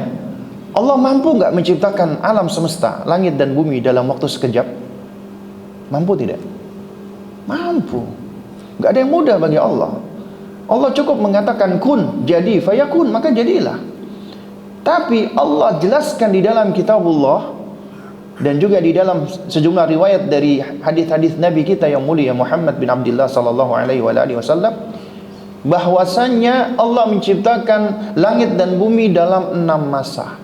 Allah mampu nggak menciptakan alam semesta, langit dan bumi dalam waktu sekejap? Mampu tidak? Mampu. Nggak ada yang mudah bagi Allah. Allah cukup mengatakan kun, jadi, fayakun, maka jadilah. Tapi Allah jelaskan di dalam kitabullah dan juga di dalam sejumlah riwayat dari hadis-hadis Nabi kita yang mulia Muhammad bin Abdullah sallallahu alaihi wasallam, bahwasannya Allah menciptakan langit dan bumi dalam 6 masa.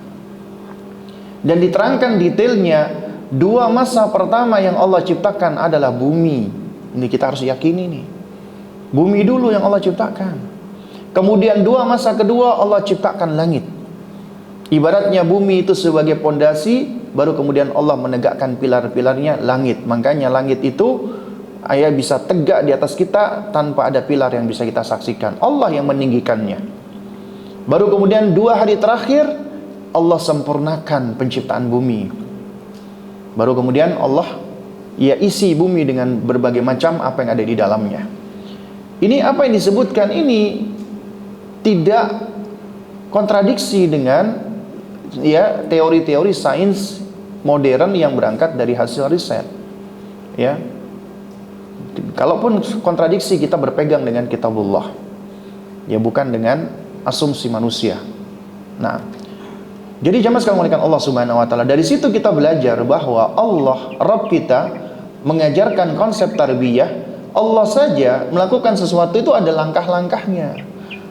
Dan diterangkan detailnya, 2 masa pertama yang Allah ciptakan adalah bumi. Ini kita harus yakini nih. Bumi dulu yang Allah ciptakan. Kemudian 2 masa kedua Allah ciptakan langit. Ibaratnya bumi itu sebagai pondasi, baru kemudian Allah menegakkan pilar-pilarnya langit. Makanya langit itu bisa tegak di atas kita tanpa ada pilar yang bisa kita saksikan. Allah yang meninggikannya. Baru kemudian 2 hari terakhir Allah sempurnakan penciptaan bumi. Baru kemudian Allah isi bumi dengan berbagai macam apa yang ada di dalamnya. Ini apa yang disebutkan ini tidak kontradiksi dengan teori-teori sains modern yang berangkat dari hasil riset. Ya. Kalaupun kontradiksi, kita berpegang dengan kitabullah. Ya, bukan dengan asumsi manusia. Nah, jadi jamaah sekalian muliakan Allah Subhanahu wa taala, dari situ kita belajar bahwa Allah Rabb kita mengajarkan konsep tarbiyah. Allah saja melakukan sesuatu itu ada langkah-langkahnya.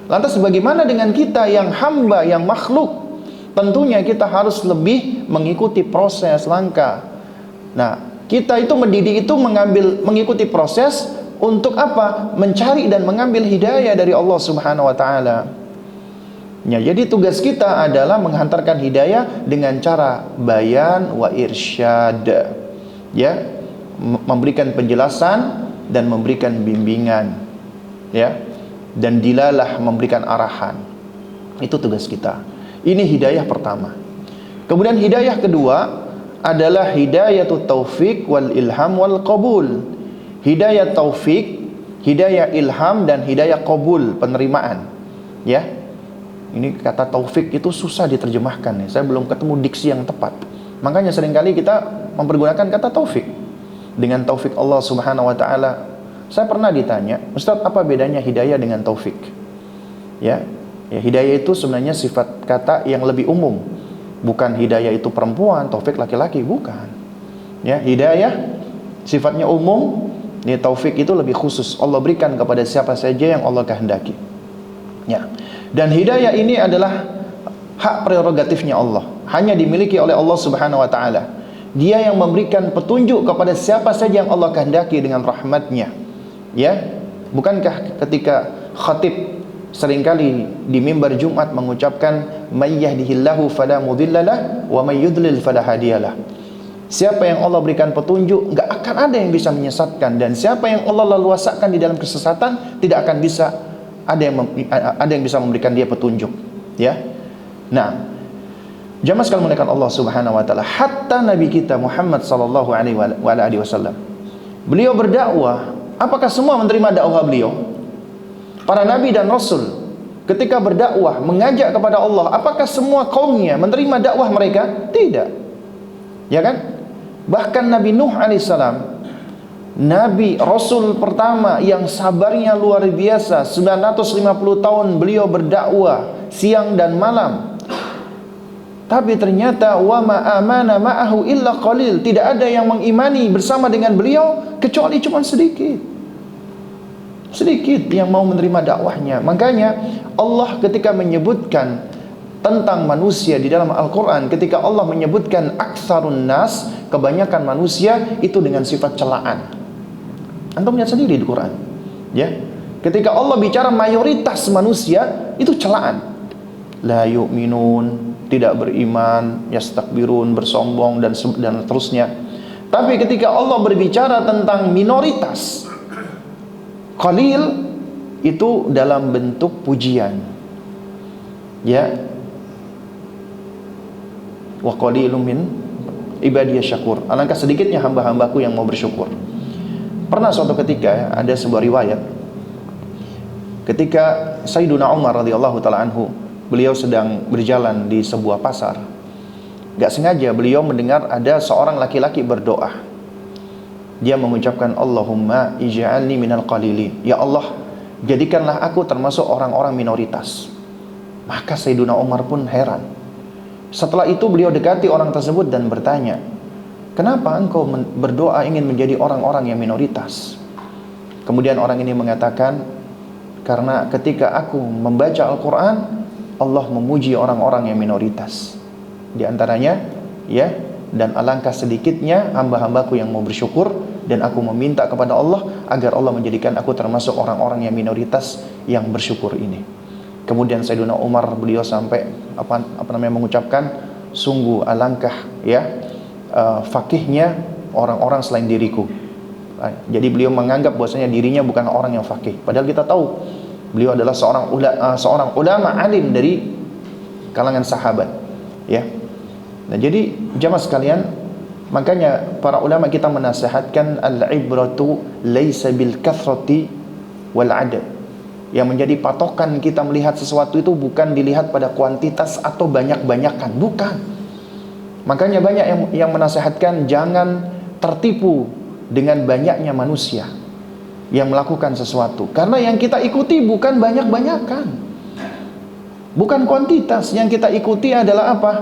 Lantas bagaimana dengan kita yang hamba, yang makhluk? Tentunya kita harus lebih mengikuti proses langkah. Nah, kita itu mendidik itu mengikuti proses untuk apa? Mencari dan mengambil hidayah dari Allah Subhanahu wa taala. Ya, jadi tugas kita adalah menghantarkan hidayah dengan cara bayan wa irsyad. Ya, memberikan penjelasan dan memberikan bimbingan. Ya. Dan dilalah, memberikan arahan. Itu tugas kita. Ini hidayah pertama. Kemudian hidayah kedua adalah hidayatut taufik wal ilham wal qabul. Hidayah taufik, hidayah ilham, dan hidayah qabul, penerimaan. Ya. Ini kata taufik itu susah diterjemahkan ya. Saya belum ketemu diksi yang tepat. Makanya seringkali kita mempergunakan kata taufik. Dengan taufik Allah Subhanahu wa taala. Saya pernah ditanya, Ustaz, apa bedanya hidayah dengan taufik? Ya, hidayah itu sebenarnya sifat kata yang lebih umum. Bukan hidayah itu perempuan, taufik laki-laki, bukan. Ya, hidayah sifatnya umum, taufik itu lebih khusus. Allah berikan kepada siapa saja yang Allah kehendaki. Ya. Dan hidayah ini adalah hak prerogatifnya Allah. Hanya dimiliki oleh Allah Subhanahu wa taala. Dia yang memberikan petunjuk kepada siapa saja yang Allah kehendaki dengan rahmatnya. Ya, bukankah ketika khatib seringkali di mimbar Jumat mengucapkan may yahdihillahu fala mudhillalah wa may yudlil fala hadiyalah. Siapa yang Allah berikan petunjuk, enggak akan ada yang bisa menyesatkan, dan siapa yang Allah leluaskan di dalam kesesatan tidak akan bisa ada yang bisa memberikan dia petunjuk, ya. Nah, jamaah sekalian muliakan Allah Subhanahu wa taala, hatta Nabi kita Muhammad sallallahu alaihi wasallam, beliau berdakwah, apakah semua menerima dakwah beliau? Para nabi dan rasul ketika berdakwah mengajak kepada Allah, apakah semua kaumnya menerima dakwah mereka? Tidak. Ya kan? Bahkan Nabi Nuh alaihissalam, Nabi Rasul pertama yang sabarnya luar biasa, 950 tahun beliau berdakwah siang dan malam. Tapi ternyata wa ma amana ma'ahu illa qalil, tidak ada yang mengimani bersama dengan beliau kecuali cuma sedikit yang mau menerima dakwahnya. Makanya Allah ketika menyebutkan tentang manusia di dalam Al-Quran, ketika Allah menyebutkan aktsarun nas, kebanyakan manusia, itu dengan sifat celaan. Antum lihat sendiri di Quran, ya. Ketika Allah bicara mayoritas manusia, itu celaan. La yu'minun, tidak beriman, yastakbirun, bersombong, dan seterusnya. Tapi ketika Allah berbicara tentang minoritas, qalil, itu dalam bentuk pujian, ya. Wa qalilum min ibadiyas syakur, alangkah sedikitnya hamba-hambaku yang mau bersyukur. Pernah suatu ketika ada sebuah riwayat, ketika Sayyiduna Umar radhiyallahu taala anhu, beliau sedang berjalan di sebuah pasar. Gak sengaja beliau mendengar ada seorang laki-laki berdoa. Dia mengucapkan, Allahumma ij'alni minal qalilin, ya Allah, jadikanlah aku termasuk orang-orang minoritas. Maka Sayyiduna Umar pun heran. Setelah itu beliau dekati orang tersebut dan bertanya, kenapa engkau berdoa ingin menjadi orang-orang yang minoritas? Kemudian orang ini mengatakan, karena ketika aku membaca Al-Quran, Allah memuji orang-orang yang minoritas. Di antaranya, ya, dan alangkah sedikitnya hamba-hambaku yang mau bersyukur, dan aku meminta kepada Allah agar Allah menjadikan aku termasuk orang-orang yang minoritas yang bersyukur ini. Kemudian Sayyidina Umar, beliau sampai mengucapkan, sungguh alangkah, ya, fakihnya orang-orang selain diriku. Jadi beliau menganggap bahwasanya dirinya bukan orang yang fakih, padahal kita tahu beliau adalah seorang ulama alim dari kalangan sahabat, ya. Nah, jadi jamaah sekalian, makanya para ulama kita menasihatkan al-ibratu laisa bil kathrati wal adad. Yang menjadi patokan kita melihat sesuatu itu bukan dilihat pada kuantitas atau banyak-banyakan, bukan. Makanya banyak yang menasihatkan jangan tertipu dengan banyaknya manusia yang melakukan sesuatu, karena yang kita ikuti bukan banyak-banyakan, bukan kuantitas. Yang kita ikuti adalah apa?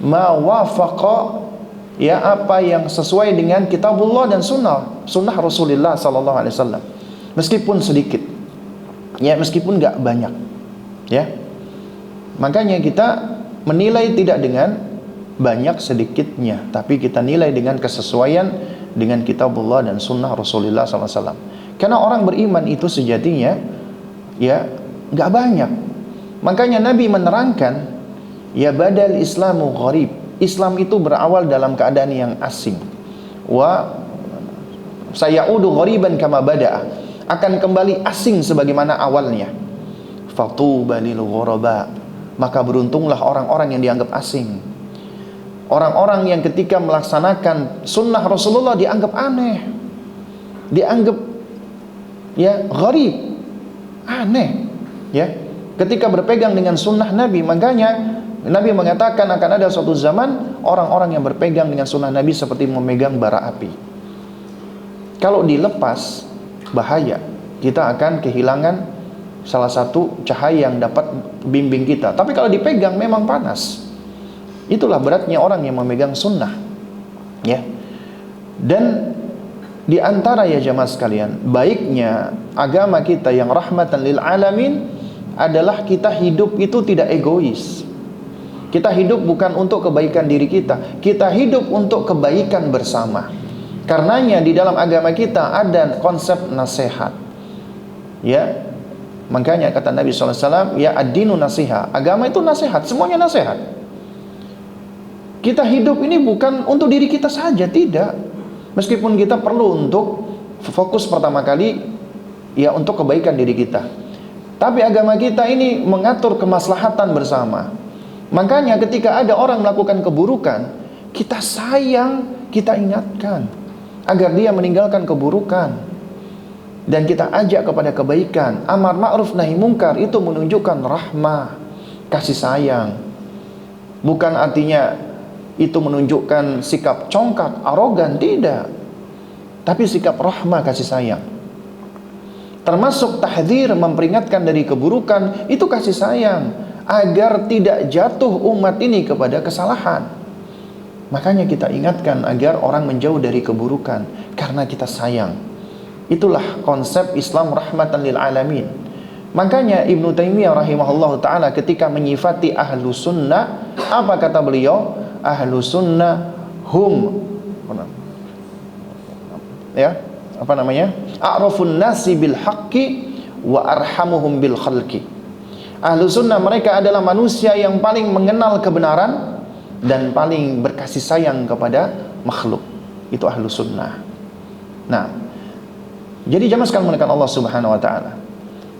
Ma wafaqa, ya, apa yang sesuai dengan kitabullah dan sunnah Rasulullah sallallahu alaihi wasallam. Meskipun sedikit, ya, meskipun enggak banyak, ya. Makanya kita menilai tidak dengan banyak sedikitnya, tapi kita nilai dengan kesesuaian dengan kitabullah dan sunnah Rasulullah SAW. Karena orang beriman itu sejatinya, ya, enggak banyak. Makanya Nabi menerangkan, ya, badal islamu gharib, Islam itu berawal dalam keadaan yang asing. Wa sayaudu ghariban kama bada'a, akan kembali asing sebagaimana awalnya. Fatuba lil ghuraba, maka beruntunglah orang-orang yang dianggap asing. Orang-orang yang ketika melaksanakan sunnah Rasulullah dianggap aneh, dianggap, ya, gharib, aneh, ya, ketika berpegang dengan sunnah Nabi. Makanya Nabi mengatakan akan ada suatu zaman orang-orang yang berpegang dengan sunnah Nabi seperti memegang bara api. Kalau dilepas, bahaya, kita akan kehilangan salah satu cahaya yang dapat bimbing kita. Tapi kalau dipegang memang panas. Itulah beratnya orang yang memegang sunnah, ya. Dan di antara, ya jamaah sekalian, baiknya agama kita yang rahmatan lil alamin adalah kita hidup itu tidak egois. Kita hidup bukan untuk kebaikan diri kita, kita hidup untuk kebaikan bersama. Karenanya di dalam agama kita ada konsep nasihat, ya. Makanya kata Nabi SAW, ya ad-dinu nasiha, agama itu nasihat, semuanya nasihat. Kita hidup ini bukan untuk diri kita saja, tidak. Meskipun kita perlu untuk fokus pertama kali ya untuk kebaikan diri kita, tapi agama kita ini mengatur kemaslahatan bersama. Makanya ketika ada orang melakukan keburukan, kita sayang, kita ingatkan agar dia meninggalkan keburukan, dan kita ajak kepada kebaikan. Amar ma'ruf nahi mungkar itu menunjukkan rahmah, kasih sayang. Bukan artinya itu menunjukkan sikap congkak, arogan, tidak. Tapi sikap rahmah, kasih sayang. Termasuk tahdzir, memperingatkan dari keburukan, itu kasih sayang agar tidak jatuh umat ini kepada kesalahan. Makanya kita ingatkan agar orang menjauh dari keburukan karena kita sayang. Itulah konsep Islam rahmatan lil alamin. Makanya Ibnu Taimiyah rahimahullah ta'ala ketika menyifati ahlu sunnah, apa kata beliau? Ahlu sunnah hum, ya, apa namanya? A'rafun nasi bil haqqi wa arhamuhum bil khalqi. Ahlu sunnah mereka adalah manusia yang paling mengenal kebenaran dan paling berkasih sayang kepada makhluk. Itu ahlu sunnah. Nah, jadi jamaah sekalian menekan Allah Subhanahu wa taala.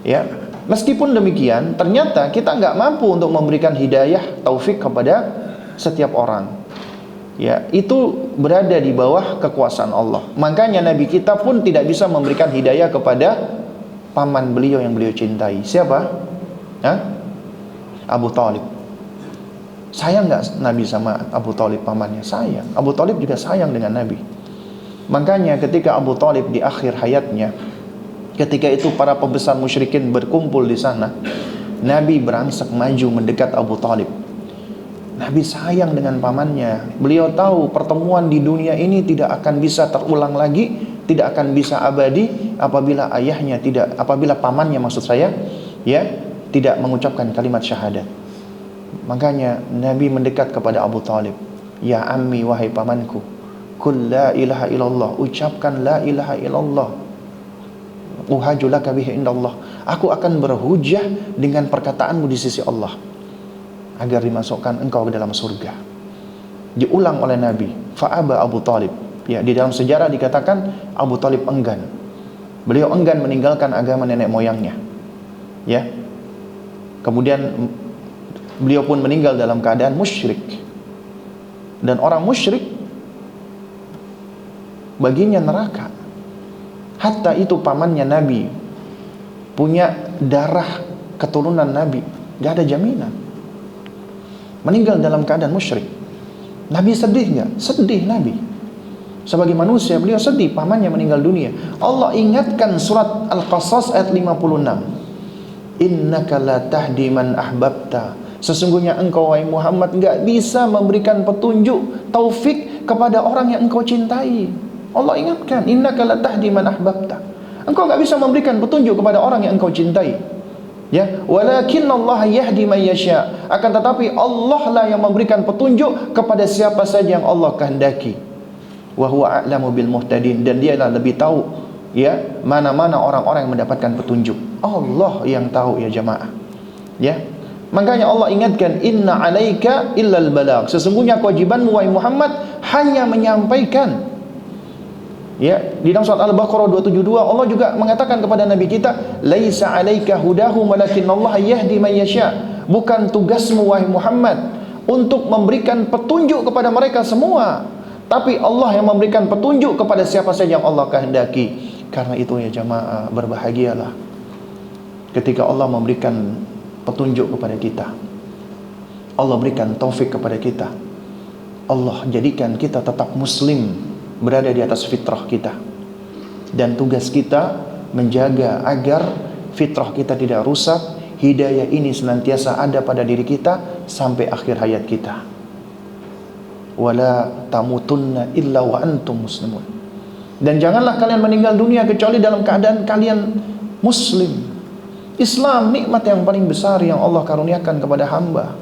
Ya, meskipun demikian, ternyata kita nggak mampu untuk memberikan hidayah, taufik kepada setiap orang. Ya, itu berada di bawah kekuasaan Allah. Makanya Nabi kita pun tidak bisa memberikan hidayah kepada paman beliau yang beliau cintai. Siapa? Hah? Abu Thalib. Sayang nggak Nabi sama Abu Thalib pamannya? Sayang. Abu Thalib juga sayang dengan Nabi. Makanya ketika Abu Thalib di akhir hayatnya, ketika itu para pembesar musyrikin berkumpul di sana, Nabi berangsek maju mendekat Abu Thalib. Nabi sayang dengan pamannya. Beliau tahu pertemuan di dunia ini tidak akan bisa terulang lagi, tidak akan bisa abadi apabila ayahnya tidak, apabila pamannya maksud saya, ya, tidak mengucapkan kalimat syahadat. Makanya Nabi mendekat kepada Abu Thalib. Ya ammi, wahai pamanku, kul la ilaha illallah, ucapkan la ilaha illallah, uhajulaka bihi indallah, aku akan berhujah dengan perkataanmu di sisi Allah agar dimasukkan engkau ke dalam surga. Diulang oleh Nabi. Fa'aba Abu Thalib. Ya, di dalam sejarah dikatakan Abu Thalib enggan. Beliau enggan meninggalkan agama nenek moyangnya. Ya. Kemudian beliau pun meninggal dalam keadaan musyrik. Dan orang musyrik baginya neraka. Hatta itu pamannya Nabi, punya darah keturunan Nabi, gak ada jaminan. Meninggal dalam keadaan musyrik. Nabi sedih nggak? Sedih Nabi. Sebagai manusia beliau sedih pamannya meninggal dunia. Allah ingatkan surat Al-Qasas ayat 56. Innaka la tahdi man ahbabta. Sesungguhnya engkau wahai Muhammad nggak bisa memberikan petunjuk, taufik kepada orang yang engkau cintai. Allah ingatkan, innaka la tahdi man ahbabta. Engkau nggak bisa memberikan petunjuk kepada orang yang engkau cintai. Ya, walakin Allah yahdi man yasha. Akan tetapi Allah lah yang memberikan petunjuk kepada siapa saja yang Allah kehendaki. Wa huwa a'lamu bil muhtadin, dan dialah lebih tahu ya mana-mana orang-orang yang mendapatkan petunjuk. Allah yang tahu ya jamaah. Ya. Makanya Allah ingatkan, inna 'alaika illal balagh. Sesungguhnya kewajibanmu wahai Muhammad hanya menyampaikan. Ya, di dalam surat Al-Baqarah 272 Allah juga mengatakan kepada Nabi kita, laisa 'alaika hudahum walakinnallaha yahdi man yasha. Bukan tugasmu wahai Muhammad untuk memberikan petunjuk kepada mereka semua, tapi Allah yang memberikan petunjuk kepada siapa saja yang Allah kehendaki. Karena itu ya jamaah, berbahagialah ketika Allah memberikan petunjuk kepada kita. Allah berikan taufik kepada kita. Allah jadikan kita tetap muslim, berada di atas fitrah kita. Dan tugas kita menjaga agar fitrah kita tidak rusak, hidayah ini senantiasa ada pada diri kita sampai akhir hayat kita. Wala tamutunna illa wa antum muslimun. Dan janganlah kalian meninggal dunia kecuali dalam keadaan kalian muslim. Islam nikmat yang paling besar yang Allah karuniakan kepada hamba.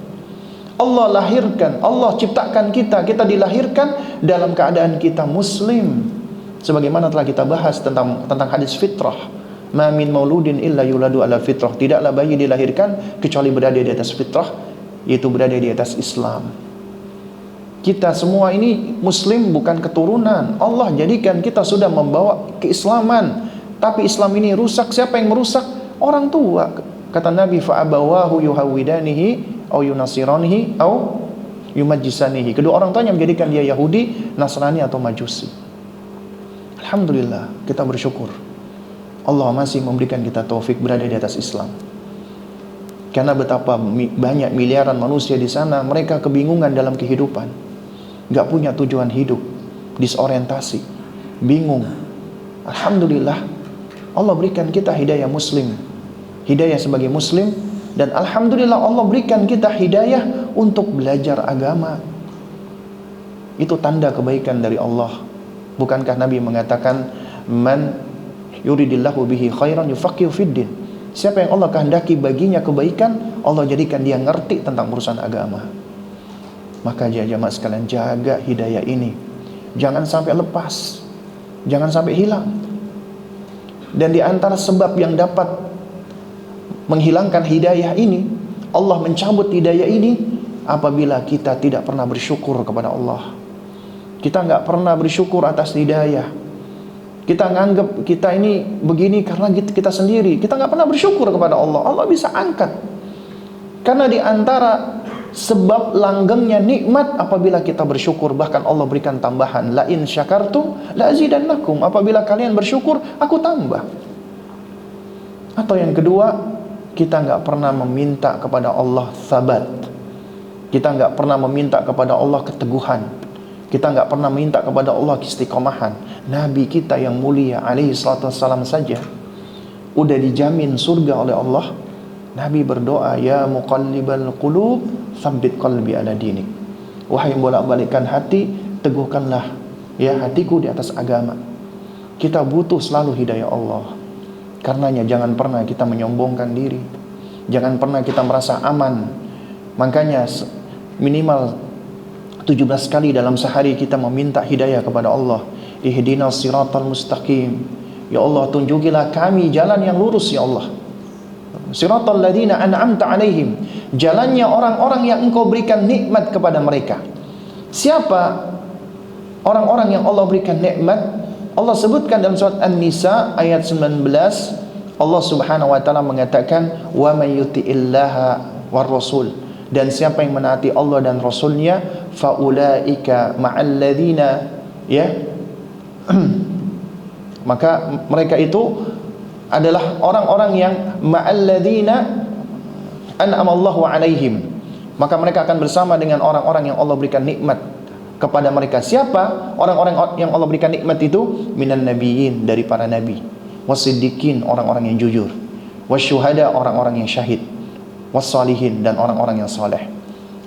Allah lahirkan, Allah ciptakan kita dilahirkan dalam keadaan kita muslim. Sebagaimana telah kita bahas tentang hadis fitrah. Ma min mauludin illa yuladu ala fitrah. Tidaklah bayi dilahirkan kecuali berada di atas fitrah, yaitu berada di atas Islam. Kita semua ini muslim bukan keturunan. Allah jadikan kita sudah membawa keislaman. Tapi Islam ini rusak. Siapa yang merusak? Orang tua. Kata Nabi, fa'abawahu yuhawidanihi au yunasiranihi au yumajjisanihi. Kedua orang tuanya menjadikan dia Yahudi, Nasrani atau Majusi. Alhamdulillah, kita bersyukur. Allah masih memberikan kita taufik berada di atas Islam. Karena betapa banyak miliaran manusia di sana, mereka kebingungan dalam kehidupan, gak punya tujuan hidup, disorientasi, bingung. Alhamdulillah, Allah berikan kita hidayah muslim, hidayah sebagai muslim. Dan alhamdulillah Allah berikan kita hidayah untuk belajar agama. Itu tanda kebaikan dari Allah. Bukankah Nabi mengatakan, man yuridillahu bihi khairan yufaqihu fiddin. Siapa yang Allah kehendaki baginya kebaikan, Allah jadikan dia ngerti tentang urusan agama. Maka jamaah sekalian, jaga hidayah ini, jangan sampai lepas, jangan sampai hilang. Dan di antara sebab yang dapat menghilangkan hidayah ini, Allah mencabut hidayah ini, apabila kita tidak pernah bersyukur kepada Allah. Kita nggak pernah bersyukur atas hidayah. Kita nganggap kita ini begini karena kita sendiri. Kita nggak pernah bersyukur kepada Allah. Allah bisa angkat. Karena di antara sebab langgengnya nikmat apabila kita bersyukur, bahkan Allah berikan tambahan, la in syakartum la azidannakum. Apabila kalian bersyukur, aku tambah. Atau yang kedua, kita nggak pernah meminta kepada Allah sabat. Kita nggak pernah meminta kepada Allah keteguhan. Kita nggak pernah minta kepada Allah istiqomahan. Nabi kita yang mulia alaihi salatu wassalam saja udah dijamin surga oleh Allah. Nabi berdoa, ya muqallibal qulub tsabbit qalbi ala dinik. Wahai bolak-balikkan hati, teguhkanlah ya hatiku di atas agama. Kita butuh selalu hidayah Allah. Karenanya jangan pernah kita menyombongkan diri. Jangan pernah kita merasa aman. Makanya minimal 17 kali dalam sehari kita meminta hidayah kepada Allah. Ihdinas siratal mustaqim. Ya Allah, tunjukilah kami jalan yang lurus ya Allah. Siratal ladzina an'amta alaihim. Jalannya orang-orang yang Engkau berikan nikmat kepada mereka. Siapa orang-orang yang Allah berikan nikmat? Allah sebutkan dalam surat An-Nisa ayat 19. Allah Subhanahu wa taala mengatakan, wa may yuti'illaha war rasul. Dan siapa yang menaati Allah dan Rasulnya, faulaika ma'alladzina, ya, maka mereka itu adalah orang-orang yang ma'alladzina an'amallahu alaihim. Maka mereka akan bersama dengan orang-orang yang Allah berikan nikmat kepada mereka. Siapa orang-orang yang Allah berikan nikmat itu? Minan nabiyyin, dari para nabi, wasiddiqin, orang-orang yang jujur, wasyuhada, orang-orang yang syahid, wassalihin, dan orang-orang yang saleh,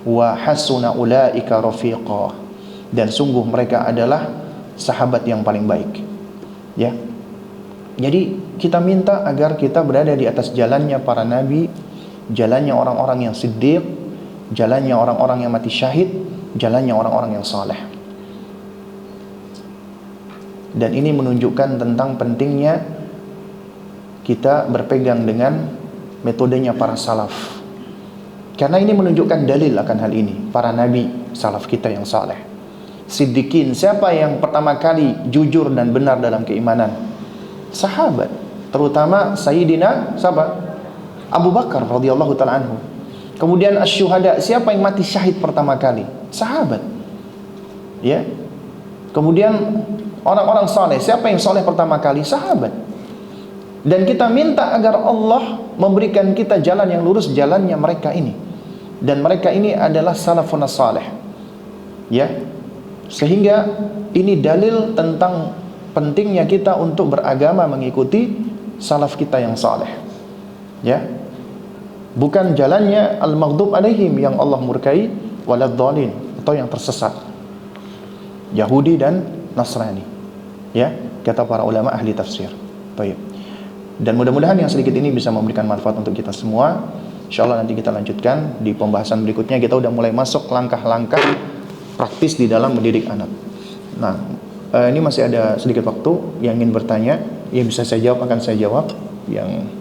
wa hasuna ulaika rafiqa, dan sungguh mereka adalah sahabat yang paling baik. Ya. Jadi kita minta agar kita berada di atas jalannya para nabi, jalannya orang-orang yang siddiq, jalannya orang-orang yang mati syahid, jalannya orang-orang yang saleh. Dan ini menunjukkan tentang pentingnya kita berpegang dengan metodenya para salaf. Karena ini menunjukkan dalil akan hal ini. Para nabi, salaf kita yang saleh. Siddiqin, siapa yang pertama kali jujur dan benar dalam keimanan? Sahabat, terutama Sayyidina siapa? Abu Bakar radhiyallahu ta'ala anhu. Kemudian asyuhada, siapa yang mati syahid pertama kali? Sahabat. Ya. Kemudian orang-orang saleh, siapa yang saleh pertama kali? Sahabat. Dan kita minta agar Allah memberikan kita jalan yang lurus, jalannya mereka ini. Dan mereka ini adalah salafun saleh. Ya. Sehingga ini dalil tentang pentingnya kita untuk beragama mengikuti salaf kita yang saleh. Ya. Bukan jalannya al-maghdub alaihim, yang Allah murkai, waladhdallin, atau yang tersesat, Yahudi dan Nasrani. Ya, kata para ulama ahli tafsir. Baik. Dan mudah-mudahan yang sedikit ini bisa memberikan manfaat untuk kita semua. Insyaallah nanti kita lanjutkan di pembahasan berikutnya. Kita udah mulai masuk langkah-langkah praktis di dalam mendidik anak. Nah, ini masih ada sedikit waktu. Yang ingin bertanya, ya bisa saya jawab, akan saya jawab. Yang